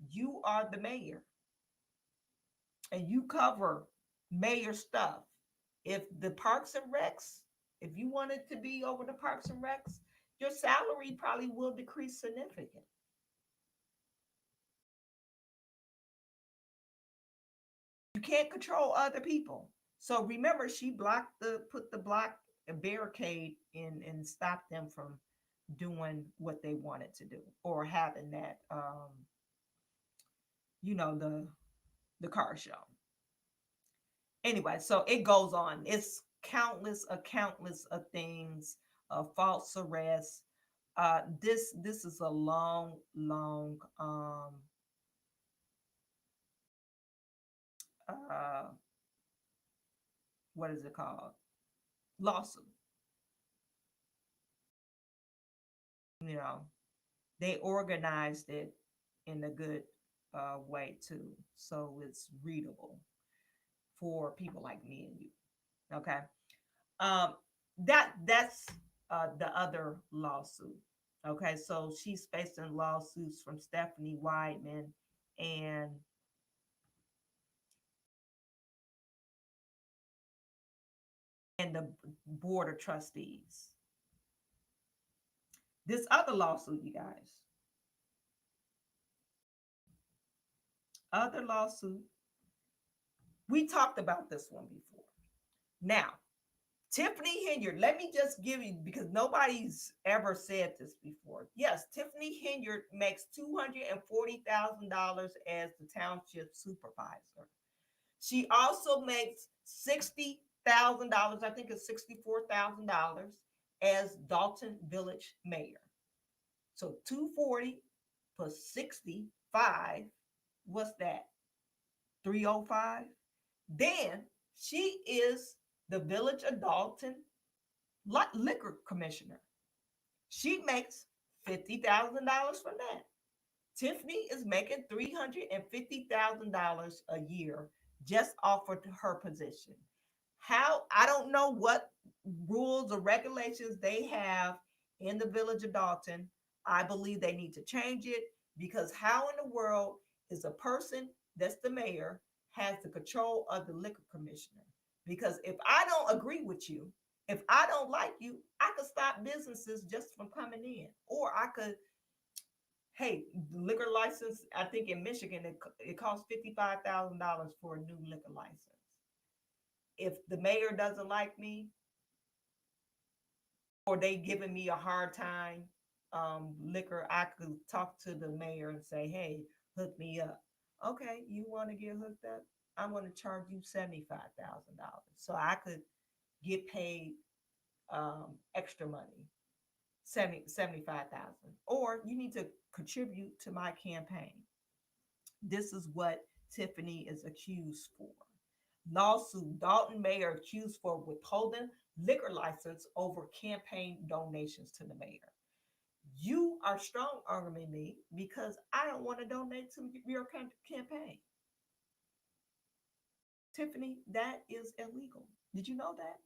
You are the mayor. And you cover mayor stuff. If the Parks and Recs, if you wanted to be over the Parks and Recs, your salary probably will decrease significantly. You can't control other people. So remember, she put a barricade in and stopped them from doing what they wanted to do, or having that, the car show. Anyway, so it goes on. It's countless of things, false arrests. This is a long, what is it called? Lawsuit. You know, they organized it in a good way too, so it's readable for people like me and you. Okay, um, that's the other lawsuit. Okay, so she's facing lawsuits from Stephanie Weidman and the board of trustees. This other lawsuit, you guys, other lawsuit, we talked about this one before. Now, Tiffany Henyard, let me just give you, because nobody's ever said this before. Yes, Tiffany Henyard makes $240,000 as the township supervisor. She also makes $60,000, I think it's $64,000 as Dalton Village mayor. So 240 plus 65, what's that? 305. Then she is the Village of Dalton liquor commissioner. She makes $50,000 from that. Tiffany is making $350,000 a year just off of her position. How, I don't know what rules or regulations they have in the Village of Dalton. I believe they need to change it, because how in the world is a person that's the mayor has the control of the liquor commissioner? Because if I don't agree with you, if I don't like you, I could stop businesses just from coming in, or I could, hey, the liquor license, I think in Michigan, it costs $55,000 for a new liquor license. If the mayor doesn't like me, or they giving me a hard time, liquor, I could talk to the mayor and say, hey, hook me up. Okay, you want to get hooked up? I'm going to charge you $75,000. So I could get paid extra money, 75,000. Or you need to contribute to my campaign. This is what Tiffany is accused for. Lawsuit, Dalton mayor accused for withholding liquor license over campaign donations to the mayor. You are strong arming me because I don't want to donate to your campaign. Tiffany, that is illegal. Did you know that?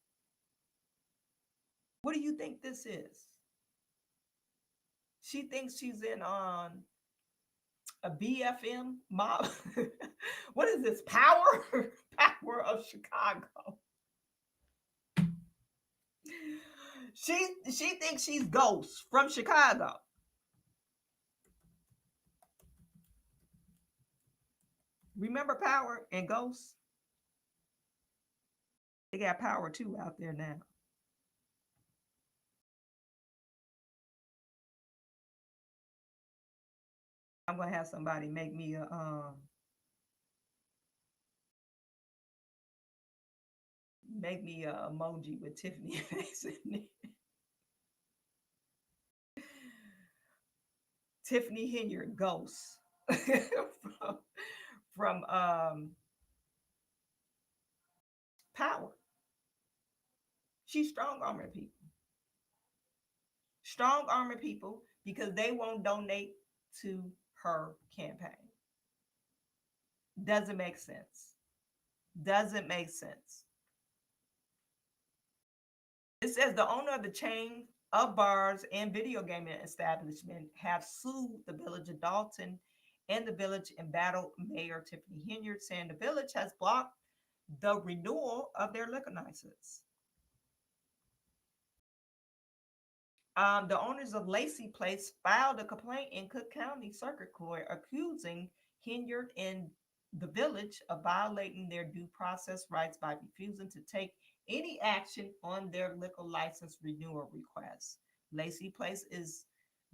What do you think this is? She thinks she's in on a BFM mob. What is this? Power? Power of Chicago. She thinks she's Ghost from Chicago. Remember Power and Ghost? They got Power too out there now. I'm gonna have somebody make me a emoji with Tiffany face in it. Tiffany Henyard Ghost from Power. She's strong arming people. Strong arming people because they won't donate to her campaign. Doesn't make sense. Doesn't make sense. It says the owner of the chain of bars and video gaming establishment have sued the Village of Dalton and the village embattled Mayor Tiffany Henyard, saying the village has blocked the renewal of their liquor license. The owners of Lacey Place filed a complaint in Cook County Circuit Court accusing Henyard and the village of violating their due process rights by refusing to take any action on their liquor license renewal request. Lacey Place is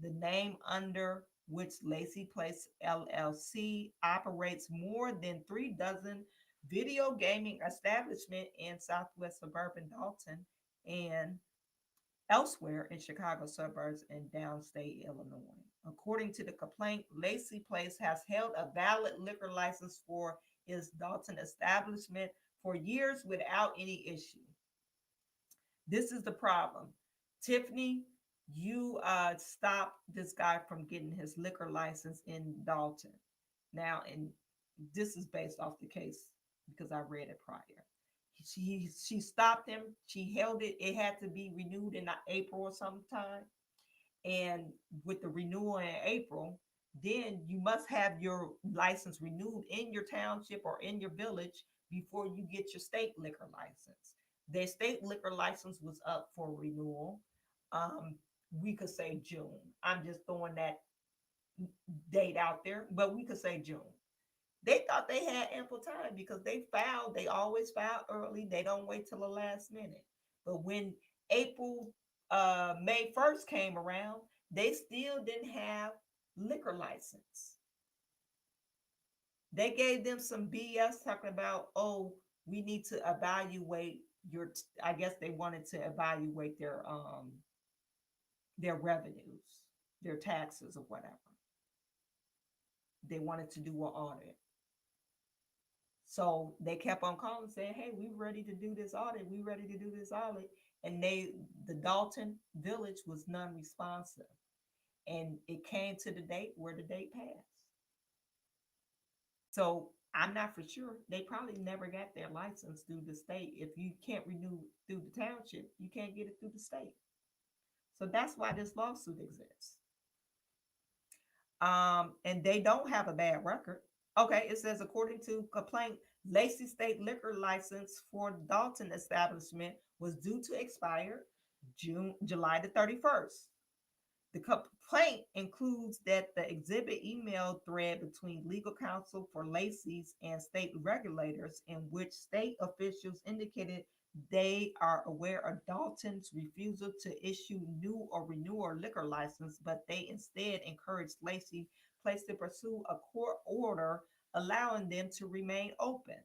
the name under which Lacey Place LLC operates more than 3 dozen video gaming establishments in southwest suburban Dalton and elsewhere in Chicago suburbs and downstate Illinois. According to the complaint, Lacey Place has held a valid liquor license for its Dalton establishment for years without any issue. This is the problem. Tiffany you stopped this guy from getting his liquor license in Dalton. Now, and this is based off the case because I read it prior. She stopped him. She held it. It had to be renewed in April or sometime. And with the renewal in April, then you must have your license renewed in your township or in your village before you get your state liquor license. Their state liquor license was up for renewal. Um, we could say June. I'm just throwing that date out there, but we could say June. They thought they had ample time because they always file early. They don't wait till the last minute. But when April, May 1st came around, they still didn't have liquor license. They gave them some BS talking about, oh, we need to evaluate I guess they wanted to evaluate their revenues, their taxes or whatever. They wanted to do an audit. So they kept on calling saying, hey, we're ready to do this audit. We're ready to do this audit. And the Dalton village was non-responsive. And it came to the date where the date passed. So I'm not for sure. They probably never got their license through the state. If you can't renew through the township, you can't get it through the state. So that's why this lawsuit exists. And they don't have a bad record. Okay, it says according to complaint, Lacey state liquor license for Dalton establishment was due to expire July the 31st. The complaint includes that the exhibit email thread between legal counsel for Lacey's and state regulators, in which state officials indicated they are aware of Dalton's refusal to issue new or renew a liquor license, but they instead encouraged Lacey Place to pursue a court order allowing them to remain open.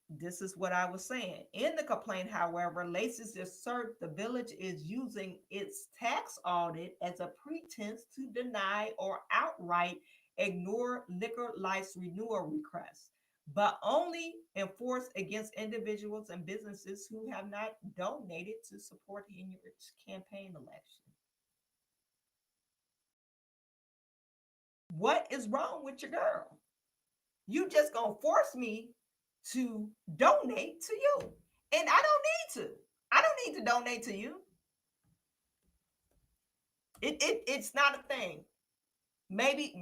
This is what I was saying. In the complaint, however, Lacey's assert the village is using its tax audit as a pretense to deny or outright ignore liquor license renewal requests, but only enforce against individuals and businesses who have not donated to support Henyard's campaign election. What is wrong with your girl? You just gonna force me to donate to you, and I don't need to. I don't need to donate to you. It's not a thing. Maybe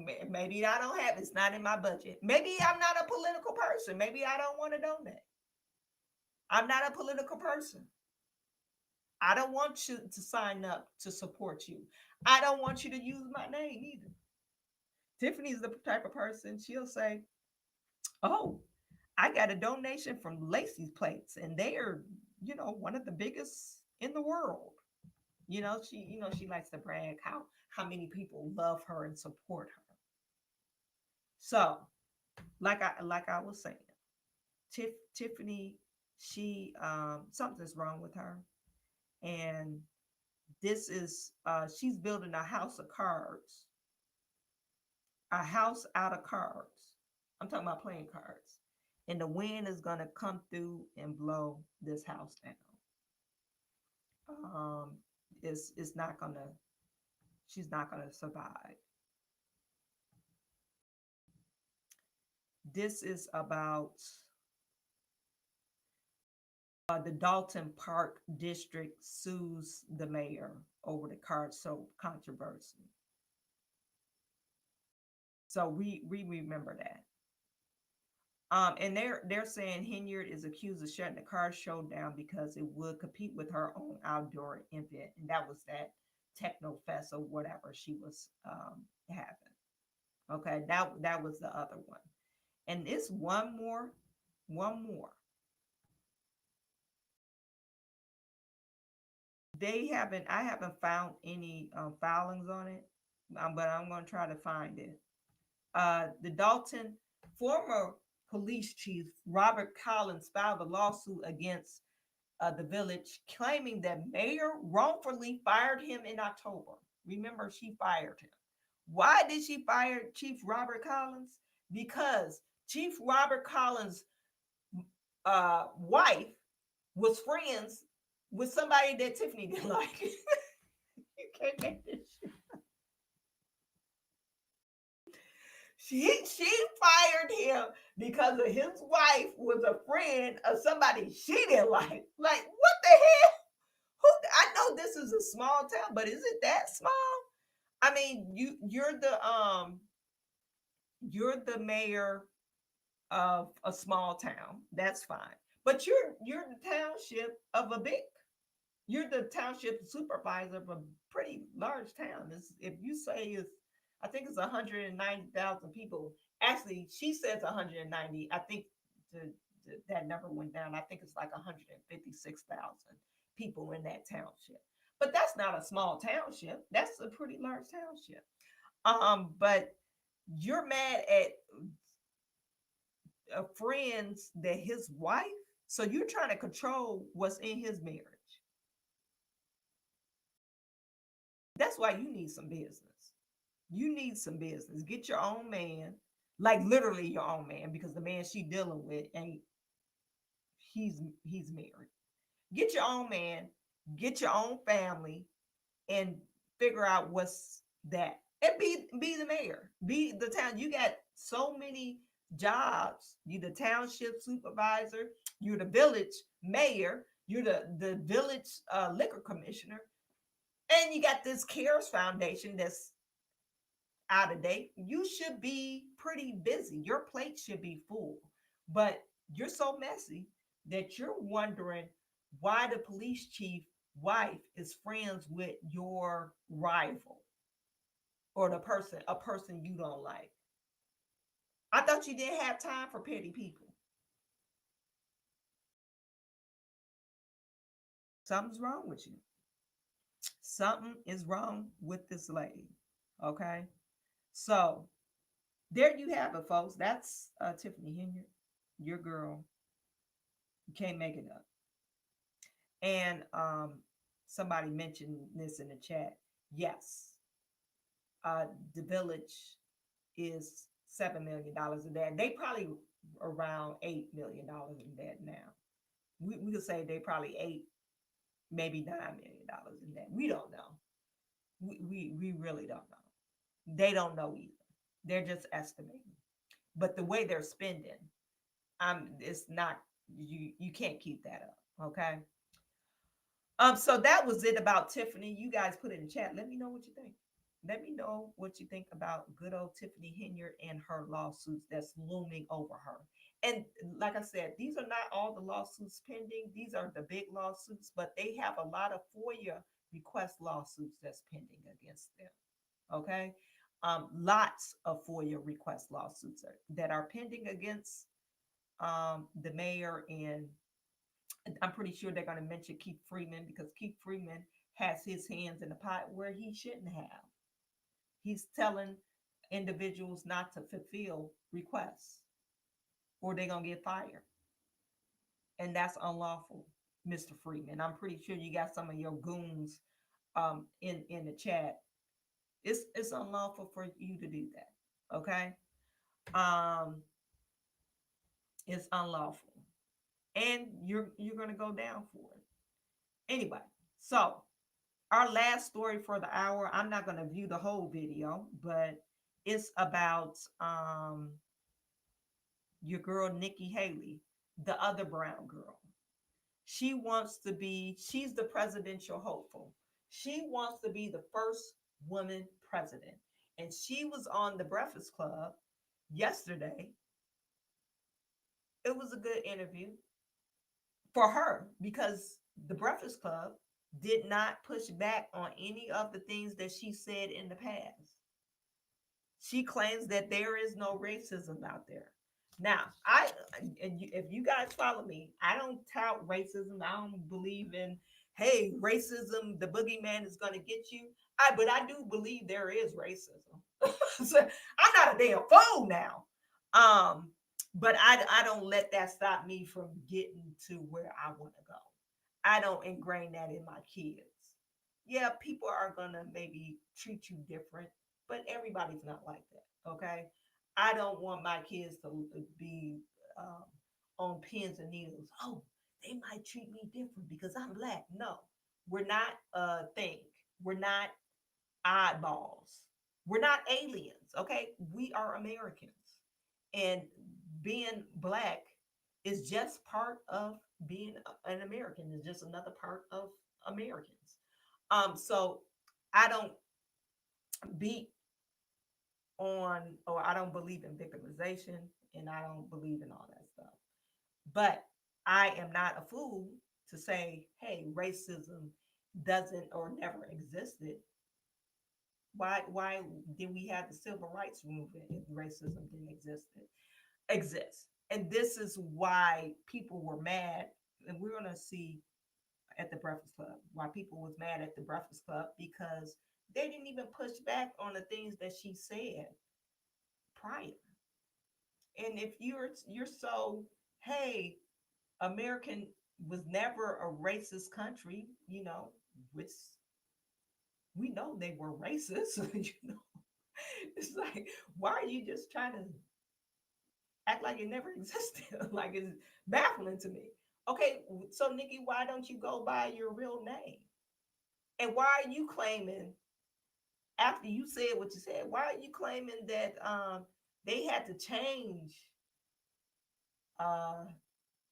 I don't have. It's not in my budget. Maybe I'm not a political person. Maybe I don't want to donate. I'm not a political person. I don't want you to sign up to support you. I don't want you to use my name either. Tiffany's the type of person, she'll say, oh, I got a donation from Lacey's Plates, and they are, one of the biggest in the world. She likes to brag how many people love her and support her. So, like I was saying, Tiffany, she something's wrong with her, and this is she's building a house of cards, a house out of cards. I'm talking about playing cards. And the wind is going to come through and blow this house down. It's not going to, she's not going to survive. This is about the Dalton Park District sues the mayor over the card soap controversy. So we remember that. And they're saying Henyard is accused of shutting the car show down because it would compete with her own outdoor event, and that was that Techno Fest or whatever she was having. Okay, that was the other one, and it's one more. I haven't found any filings on it, but I'm going to try to find it. The Dalton former police chief Robert Collins filed a lawsuit against the village, claiming that mayor wrongfully fired him in October. Remember, she fired him. Why did she fire Chief Robert Collins? Because Chief Robert Collins' wife was friends with somebody that Tiffany didn't like. You can't make this shit. She fired him because of his wife was a friend of somebody she didn't like. Like, what the hell? Who? I know this is a small town, but is it that small? I mean, you're the mayor of a small town. That's fine. But you're the township of a big. You're the township supervisor of a pretty large town. If you say it's, I think it's 190,000 people. Actually, she says 190. I think that number went down. I think it's like 156,000 people in that township. But that's not a small township. That's a pretty large township. But you're mad at friends that his wife. So you're trying to control what's in his marriage. That's why you need some business. You need some business. Get your own man, like literally your own man, because the man she dealing with ain't. He's married. Get your own man. Get your own family, and figure out what's that. And be the mayor. Be the town. You got so many jobs. You the township supervisor. You're the village mayor. You're the village liquor commissioner. And you got this CARES Foundation that's out of date. You should be pretty busy. Your plate should be full. But you're so messy that you're wondering why the police chief wife is friends with your rival or a person you don't like. I thought you didn't have time for petty people. Something's wrong with you. Something is wrong with this lady. Okay. So there you have it, folks. That's Tiffany Henyard, your girl. You can't make it up. And somebody mentioned this in the chat. Yes, the village is $7 million in debt. They probably around $8 million in debt now. We could say they probably 8, maybe $9 million in debt. We don't know. We really don't know. They don't know either. They're just estimating. But the way they're spending, it's not, you can't keep that up. Okay. So that was it about Tiffany. You guys put it in chat. Let me know what you think. Let me know what you think about good old Tiffany Henyard and her lawsuits that's looming over her. And like I said, these are not all the lawsuits pending. These are the big lawsuits, but they have a lot of FOIA request lawsuits that's pending against them. Okay. Lots of FOIA request lawsuits that are pending against the mayor, and I'm pretty sure they're going to mention Keith Freeman because Keith Freeman has his hands in the pot where he shouldn't have. He's telling individuals not to fulfill requests or they're going to get fired. And that's unlawful, Mr. Freeman. I'm pretty sure you got some of your goons in the chat. It's unlawful for you to do that. Okay. It's unlawful. And you're going to go down for it. Anyway, so our last story for the hour, I'm not going to view the whole video, but it's about your girl, Nikki Haley, the other brown girl. She's the presidential hopeful. She wants to be the first woman president. And she was on the Breakfast Club yesterday. It was a good interview for her because the Breakfast Club did not push back on any of the things that she said in the past. She claims that there is no racism out there. Now, if you guys follow me, I don't tout racism. I don't believe in, hey, racism, the boogeyman is going to get you. But I do believe there is racism. So I'm not a damn fool now. But I don't let that stop me from getting to where I want to go. I don't ingrain that in my kids. Yeah, people are going to maybe treat you different, but everybody's not like that, okay? I don't want my kids to be on pins and needles. Oh, they might treat me different because I'm black. No, we're not a thing. We're not oddballs. We're not aliens. Okay, we are Americans, and being black is just part of being an American. It's just another part of Americans. So I don't beat on, or I don't believe in victimization, and I don't believe in all that stuff. But I am not a fool to say, hey, racism doesn't or never existed. Why did we have the civil rights movement if racism didn't exist? And this is why people were mad, and we're gonna see at the Breakfast Club why people was mad at the Breakfast Club, because they didn't even push back on the things that she said prior. And if you're so, hey, American was never a racist country, which we know they were racist. It's like, why are you just trying to act like it never existed? Like, it's baffling to me. Okay, so Nikki, why don't you go by your real name? And why are you claiming, after you said what you said, why are you claiming that they had to change,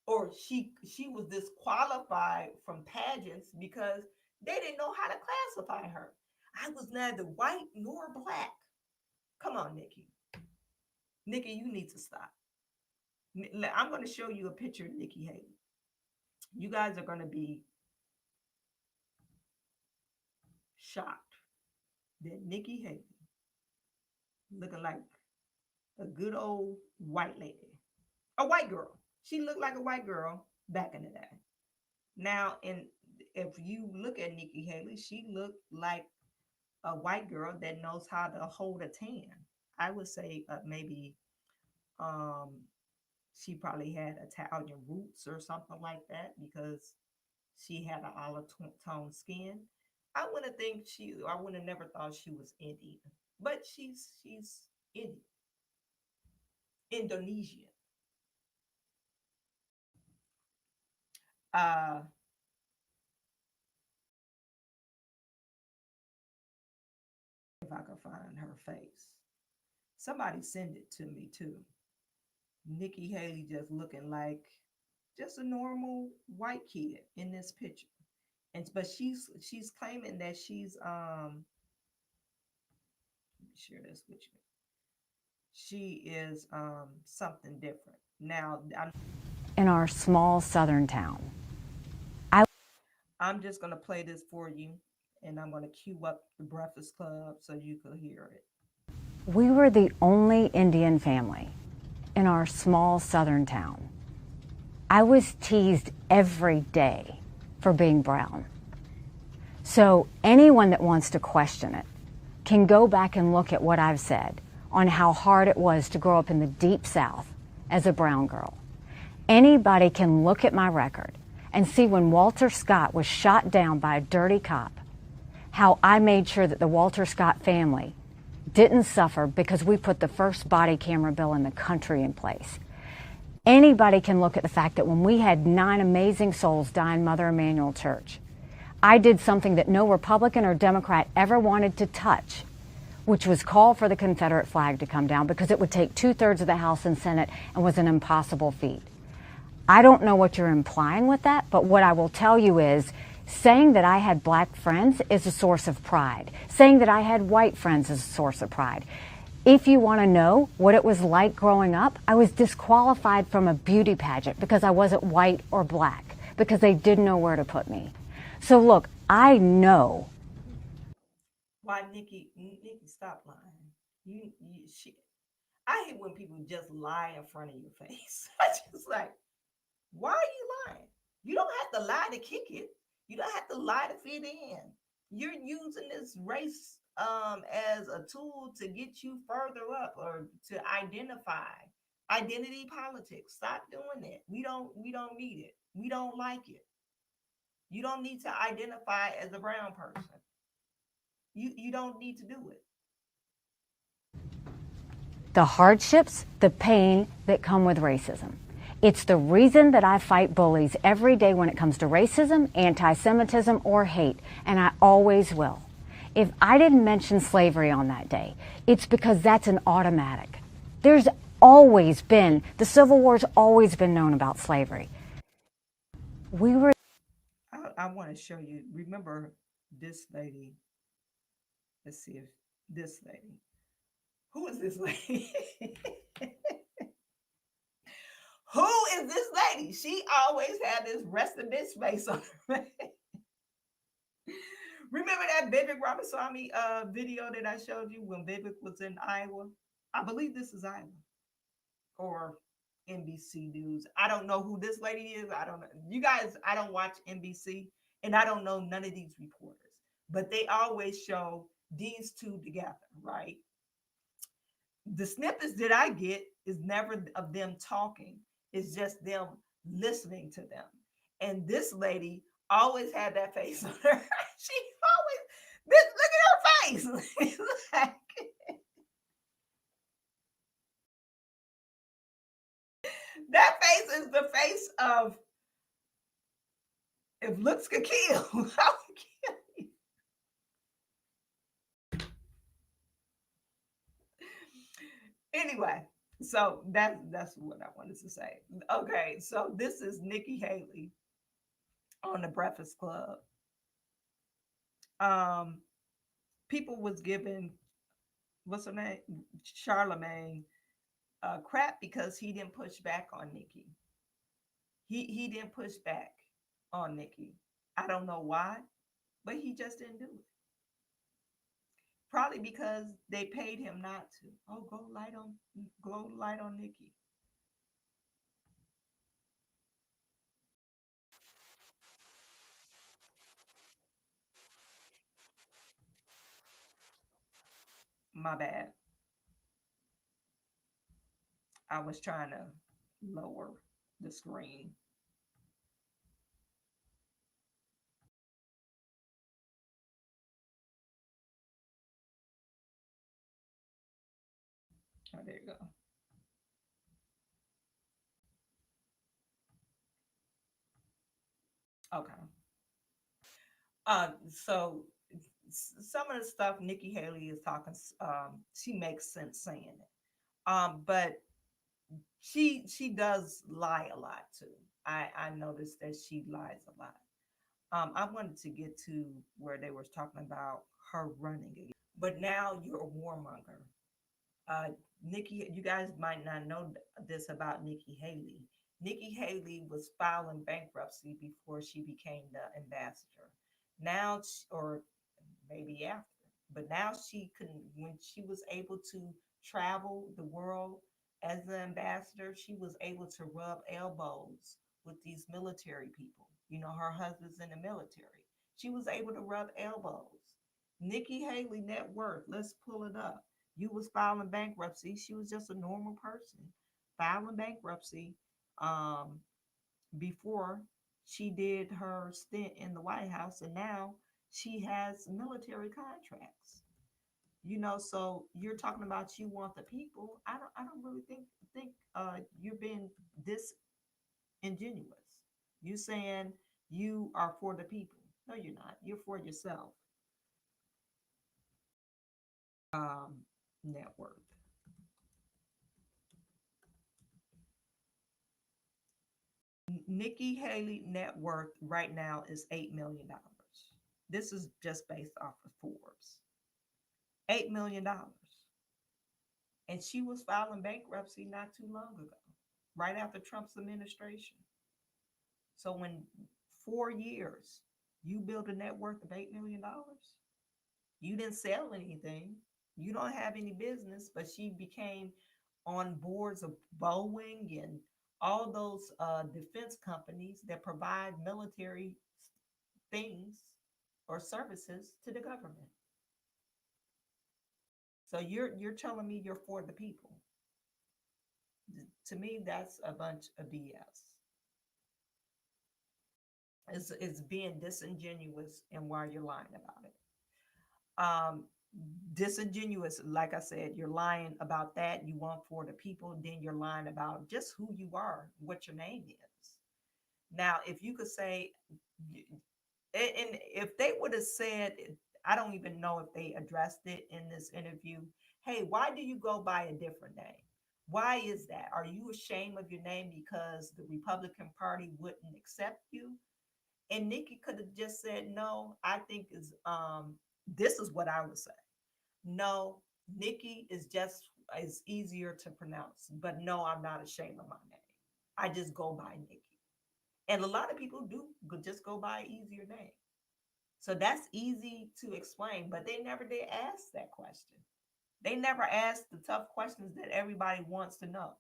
or she was disqualified from pageants because they didn't know how to classify her? I was neither white nor black. Come on, Nikki. Nikki, you need to stop. I'm going to show you a picture of Nikki Haley. You guys are going to be shocked that Nikki Haley, looking like a good old white lady, a white girl. She looked like a white girl back in the day. Now, if you look at Nikki Haley, she looked like a white girl that knows how to hold a tan. I would say maybe she probably had Italian roots or something like that, because she had an olive tone skin. I wouldn't have never thought she was Indian, but she's Indian, Indonesian. If I could find her face, somebody send it to me too. Nikki Haley just looking like just a normal white kid in this picture. But she's claiming that she's let me share this with you. She is something different. Now, in our small southern town, I'm just going to play this for you, and I'm going to cue up the Breakfast Club so you can hear it. we were the only Indian family in our small southern town. I was teased every day for being brown. So anyone that wants to question it can go back and look at what I've said on how hard it was to grow up in the Deep South as a brown girl. Anybody can look at my record and see when Walter Scott was shot down by a dirty cop, how I made sure that the Walter Scott family didn't suffer because we put the first body camera bill in the country in place. Anybody can look at the fact that when we had 9 amazing souls die in Mother Emanuel Church, I did something that no Republican or Democrat ever wanted to touch, which was call for the Confederate flag to come down, because it would take 2/3 of the House and Senate and was an impossible feat. I don't know what you're implying with that, but what I will tell you is saying that I had black friends is a source of pride. Saying that I had white friends is a source of pride. If you want to know what it was like growing up, I was disqualified from a beauty pageant because I wasn't white or black, because they didn't know where to put me. So look, I know. Why, Nikki, stop lying. I hate when people just lie in front of your face. I just like, why are you lying? You don't have to lie to kick it. You don't have to lie to fit in. You're using this race as a tool to get you further up, or to identity politics. Stop doing it. We don't need it. We don't like it. You don't need to identify as a brown person. You don't need to do it. The hardships, the pain that come with racism. It's the reason that I fight bullies every day when it comes to racism, anti-Semitism, or hate, and I always will. If I didn't mention slavery on that day, it's because that's an automatic. There's always been, the Civil War's always been known about slavery. We were. I want to show you. Remember this lady? Let's see if this lady. Who is this lady? Who is this lady? She always had this rest of this face on her. Remember that Vivek Ramaswamy video that I showed you when Vivek was in Iowa? I believe this is Iowa or NBC News. I don't know who this lady is. I don't know. You guys, I don't watch NBC and I don't know none of these reporters, but they always show these two together, right? The snippets that I get is never of them talking. It's just them listening to them. And this lady always had that face on her. She always, look at her face. Like, that face is the face of, if looks could kill, I would kill you. Anyway, so that's what I wanted to say. Okay, so this is Nikki Haley on the Breakfast Club. People was giving, what's her name, Charlemagne, crap because he didn't push back on Nikki. He didn't push back on Nikki. I don't know why, but he just didn't do it. Probably because they paid him not to. Oh, go light on Nikki. My bad. I was trying to lower the screen. Oh, there you go. Okay. So some of the stuff Nikki Haley is talking, she makes sense saying it. But she does lie a lot too. I noticed that she lies a lot. I wanted to get to where they were talking about her running again. But now you're a warmonger. Nikki, you guys might not know this about Nikki Haley. Nikki Haley was filing bankruptcy before she became the ambassador. Now, or maybe after, but now she can, when she was able to travel the world as the ambassador, she was able to rub elbows with these military people. You know, her husband's in the military. She was able to rub elbows. Nikki Haley net worth, let's pull it up. You was filing bankruptcy. She was just a normal person filing bankruptcy before she did her stint in the White House, and now she has military contracts. You know, so you're talking about you want the people. I don't really think you're being disingenuous. You saying you are for the people. No, you're not. You're for yourself. Net worth. Nikki Haley net worth right now is $8 million. This is just based off of Forbes. $8 million. And she was filing bankruptcy not too long ago, right after Trump's administration. So in 4 years, you build a net worth of $8 million. You didn't sell anything. You don't have any business, but she became on boards of Boeing and all those defense companies that provide military things or services to the government. So you're telling me you're for the people. To me, that's a bunch of BS. It's being disingenuous and why you're lying about it. disingenuous. Like I said, you're lying about that. You want for the people, then you're lying about just who you are, what your name is. Now, if you could say, and if they would have said, I don't even know if they addressed it in this interview. Hey, why do you go by a different name? Why is that? Are you ashamed of your name because the Republican Party wouldn't accept you? And Nikki could have just said, no, I think this is what I would say. No, Nikki is easier to pronounce, but no, I'm not ashamed of my name. I just go by Nikki. And a lot of people do just go by an easier name. So that's easy to explain, but they never did ask that question. They never asked the tough questions that everybody wants to know.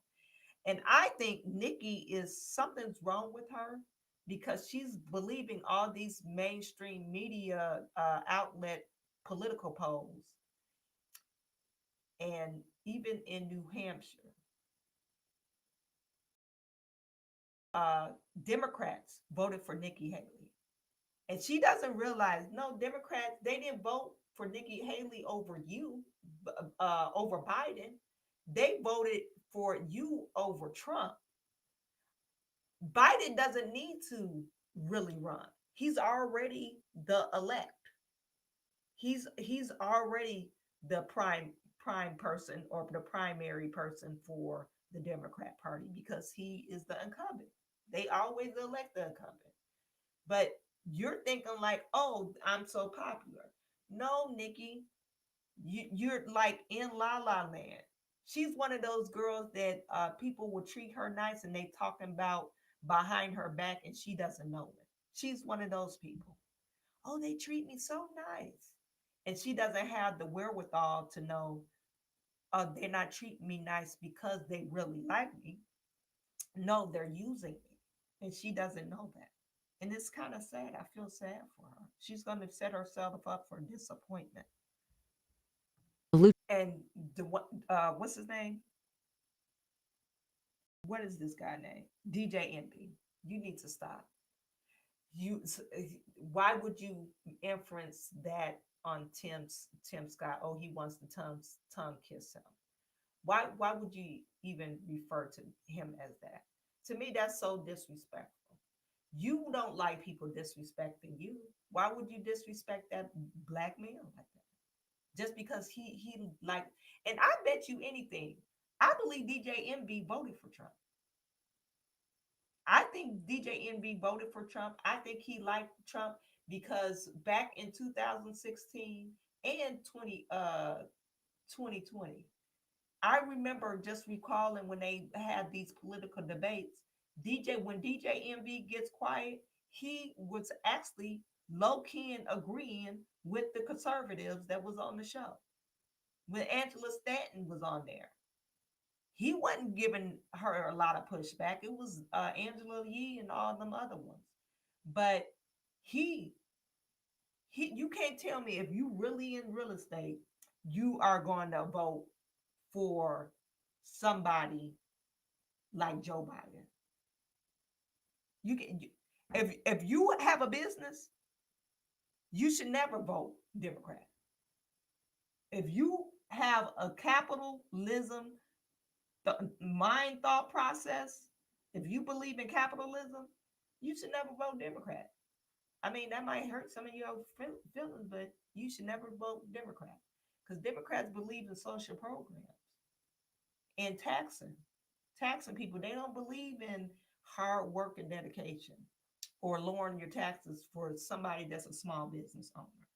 And I think Nikki something's wrong with her because she's believing all these mainstream media outlet political polls. And even in New Hampshire, Democrats voted for Nikki Haley. And she doesn't realize, no, Democrats, they didn't vote for Nikki Haley over you, over Biden. They voted for you over Trump. Biden doesn't need to really run. He's already the elect. He's already the prime person or the primary person for the Democrat Party because he is the incumbent. They always elect the incumbent. But you're thinking like, oh, I'm so popular. No, Nikki, you're like in La La Land. She's one of those girls that people will treat her nice and they talking about behind her back and she doesn't know it. She's one of those people. Oh, they treat me so nice. And she doesn't have the wherewithal to know they're not treating me nice because they really like me. No, they're using me. And she doesn't know that. And it's kind of sad. I feel sad for her. She's going to set herself up for disappointment. And what's his name? What is this guy name? DJ Envy. You need to stop. Why would you inference that on Tim Scott? Oh, he wants to tongue kiss him. Why would you even refer to him as that? To me, that's so disrespectful. You don't like people disrespecting you. Why would you disrespect that black man like that? Just because he like, and I bet you anything, I believe DJ Envy voted for Trump. I think DJ Envy voted for Trump. I think he liked Trump because back in 2016 and 2020, I remember just recalling when they had these political debates, when DJ Envy gets quiet, he was actually low-key agreeing with the conservatives that was on the show. When Angela Stanton was on there, he wasn't giving her a lot of pushback. It was Angela Yee and all them other ones. But you can't tell me if you really in real estate, you are going to vote for somebody like Joe Biden. If you have a business, you should never vote Democrat. If you have a capitalism mind thought process, if you believe in capitalism, you should never vote Democrat. I mean, that might hurt some of your feelings, but you should never vote Democrat because Democrats believe in social programs and taxing people. They don't believe in hard work and dedication or lowering your taxes for somebody that's a small business owner.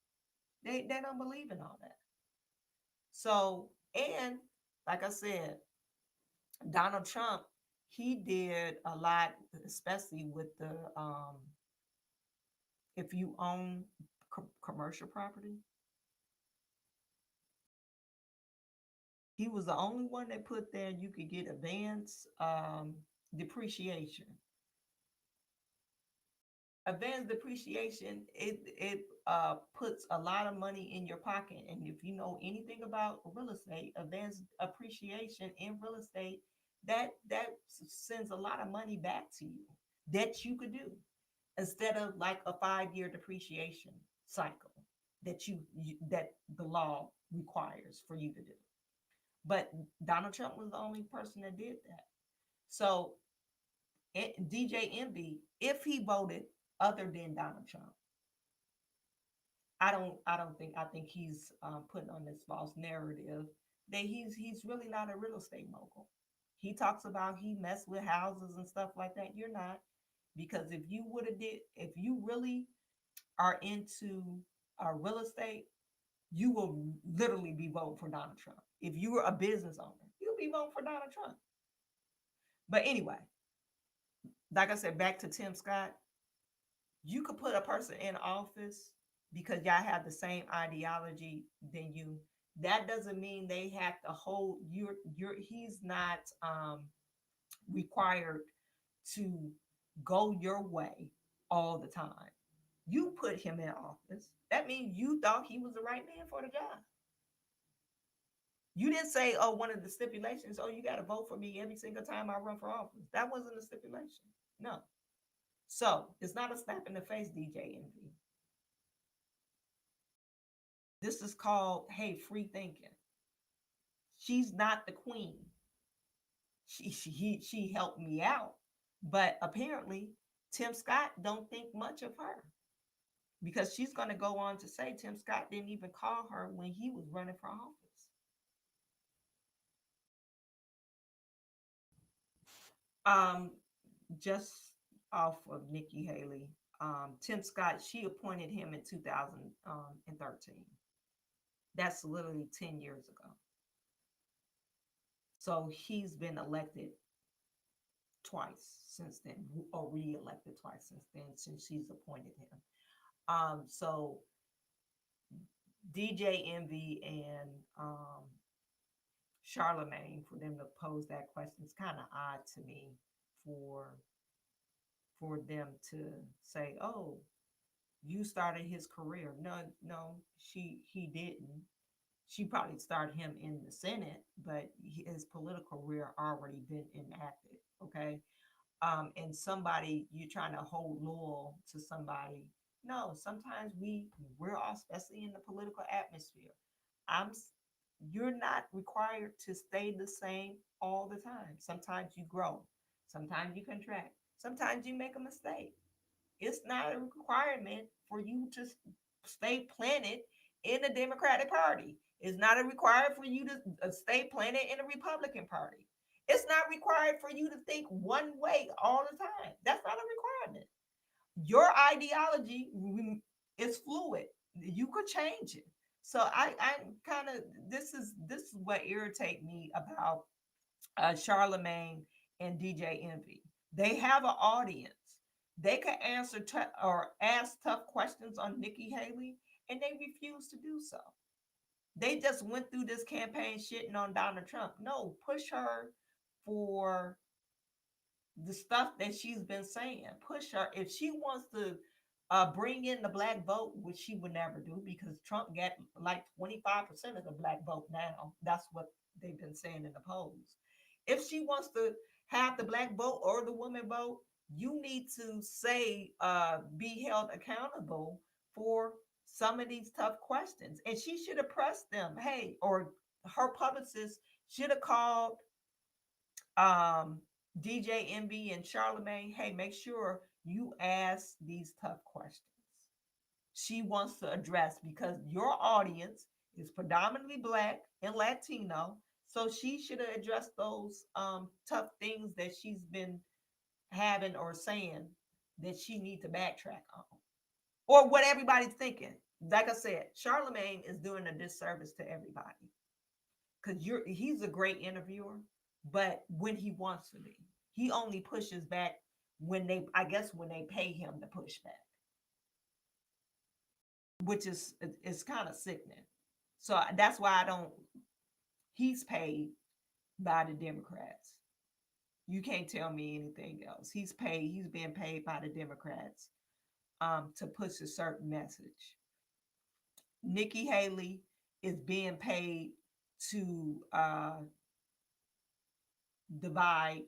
They don't believe in all that. So, and like I said, Donald Trump, he did a lot, especially with the if you own commercial property. He was the only one that put there you could get advanced depreciation. Advanced depreciation, it puts a lot of money in your pocket. And if you know anything about real estate, advanced appreciation in real estate, that sends a lot of money back to you that you could do instead of like a 5-year depreciation cycle that that the law requires for you to do. But Donald Trump was the only person that did that. So DJ Envy, if he voted other than Donald Trump, I think he's putting on this false narrative that he's really not a real estate mogul. He talks about he messed with houses and stuff like that. You're not, because if you really are into real estate, you will literally be voting for Donald Trump. If you were a business owner, you'll be voting for Donald Trump. But anyway, like I said, back to Tim Scott, you could put a person in office because y'all have the same ideology than you. That doesn't mean they have to hold he's not required to go your way all the time. You put him in office. That means you thought he was the right man for the job. You didn't say, oh, one of the stipulations, oh, you got to vote for me every single time I run for office. That wasn't a stipulation. No. So it's not a slap in the face, DJ Envy. This is called, hey, free thinking. She's not the queen. She helped me out, but apparently Tim Scott don't think much of her, because she's going to go on to say Tim Scott didn't even call her when he was running for office. Just off of Nikki Haley, Tim Scott, she appointed him in 2013. That's literally 10 years ago. So he's been elected twice since then, or re-elected twice since then, since she's appointed him. So DJ Envy and Charlemagne, for them to pose that question, is kind of odd to me for them to say, oh, you started his career. No, he didn't. She probably started him in the Senate, but his political career already been enacted. Okay. And somebody, you're trying to hold loyal to somebody. No, sometimes we're all, especially in the political atmosphere. You're not required to stay the same all the time. Sometimes you grow, sometimes you contract, sometimes you make a mistake. It's not a requirement for you to stay planted in the Democratic Party. It's not a required for you to stay planted in the Republican Party. It's not required for you to think one way all the time. That's not a requirement. Your ideology is fluid. You could change it. So I kind of, this is what irritates me about Charlemagne and DJ Envy. They have an audience. They could answer or ask tough questions on Nikki Haley, and they refuse to do so. They just went through this campaign shitting on Donald Trump. No, push her for the stuff that she's been saying. Push her. If she wants to bring in the black vote, which she would never do, because Trump got like 25% of the black vote now. That's what they've been saying in the polls. If she wants to have the black vote or the woman vote, you need to say, be held accountable for some of these tough questions. And she should have pressed them. Hey, or her publicist should have called DJ Envy and Charlemagne. Hey, make sure you ask these tough questions. She wants to address, because your audience is predominantly Black and Latino. So she should have addressed those tough things that she's been having or saying that she needs to backtrack on, or what everybody's thinking. Like I said, Charlemagne is doing a disservice to everybody, because he's a great interviewer, but when he wants to be, he only pushes back when they pay him to push back, which is kind of sickening. So that's why he's paid by the Democrats. You can't tell me anything else. He's being paid by the Democrats to push a certain message. Nikki Haley is being paid to divide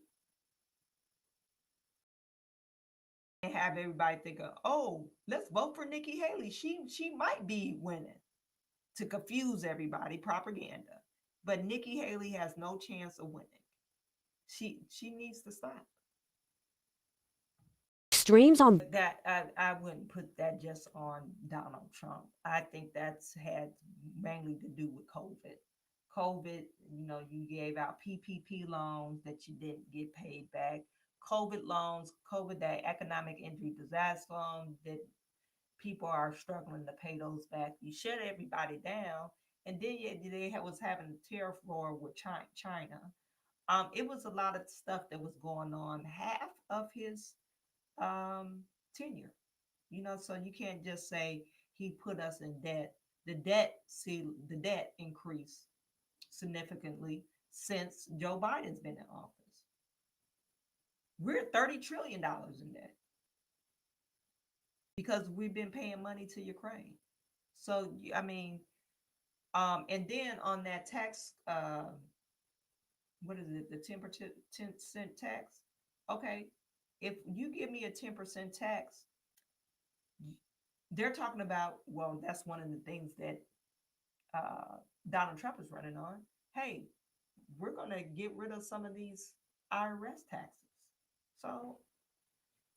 and have everybody think of, oh, let's vote for Nikki Haley. She might be winning. to confuse everybody, propaganda. But Nikki Haley has no chance of winning. She needs to stop. Streams on That I wouldn't put that just on Donald Trump. I think that's had mainly to do with COVID. COVID, you gave out PPP loans that you didn't get paid back. COVID loans, COVID, that economic injury disaster loan that people are struggling to pay those back. You shut everybody down, and then they was having a tariff war with China. It was a lot of stuff that was going on. Half of his tenure, so you can't just say he put us in debt. The debt increased significantly since Joe Biden's been in office. We're $30 trillion in debt because we've been paying money to Ukraine. So I mean, and then on that tax, what is it, the 10% tax? Okay, if you give me a 10% tax, they're talking about, well, that's one of the things that Donald Trump is running on. Hey, we're going to get rid of some of these IRS taxes. So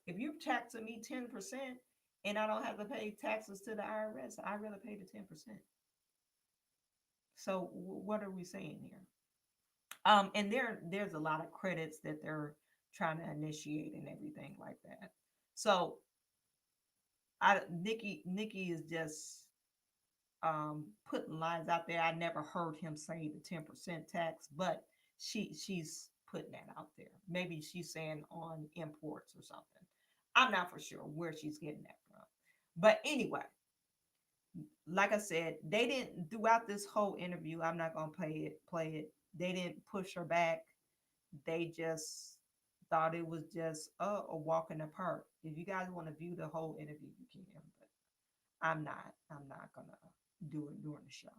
if you're taxing me 10% and I don't have to pay taxes to the IRS, I'd rather pay the 10%. So what are we saying here? And there's a lot of credits that they're trying to initiate and everything like that. So Nikki is just putting lines out there. I never heard him say the 10% tax, but she's putting that out there. Maybe she's saying on imports or something. I'm not for sure where she's getting that from. But anyway, like I said, they didn't, throughout this whole interview, I'm not gonna play it. They didn't push her back. They just thought it was just a walk in the park. If you guys want to view the whole interview, you can, but I'm not gonna do it during the show.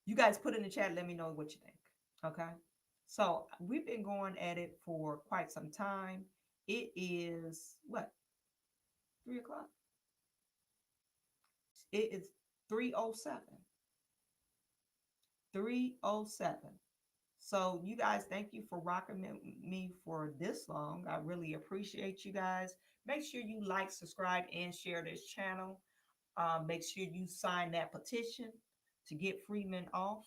You guys put in the chat, let me know what you think. Okay, so we've been going at it for quite some time. It is what, 3 o'clock? It is 3:07. 3:07. So you guys, thank you for rocking me for this long. I really appreciate you guys. Make sure you like, subscribe, and share this channel. Make sure you sign that petition to get Freeman off.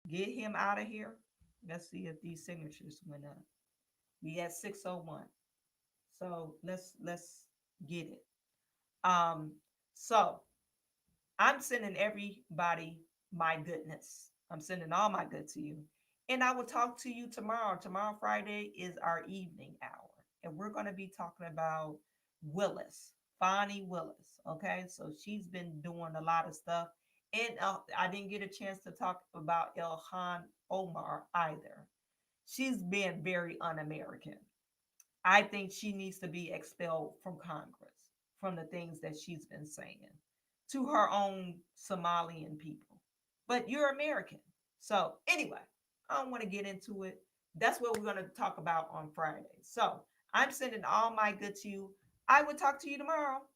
Get him out of here. Let's see if these signatures went up. We at 601. So let's get it. So I'm sending everybody my goodness. I'm sending all my good to you. And I will talk to you tomorrow. Tomorrow, Friday, is our evening hour. And we're going to be talking about Willis, Fonnie Willis. Okay, so she's been doing a lot of stuff. And I didn't get a chance to talk about Ilhan Omar either. She's been very un-American. I think she needs to be expelled from Congress from the things that she's been saying to her own Somalian people. But you're American. So anyway, I don't want to get into it. That's what we're going to talk about on Friday. So I'm sending all my good to you. I will talk to you tomorrow.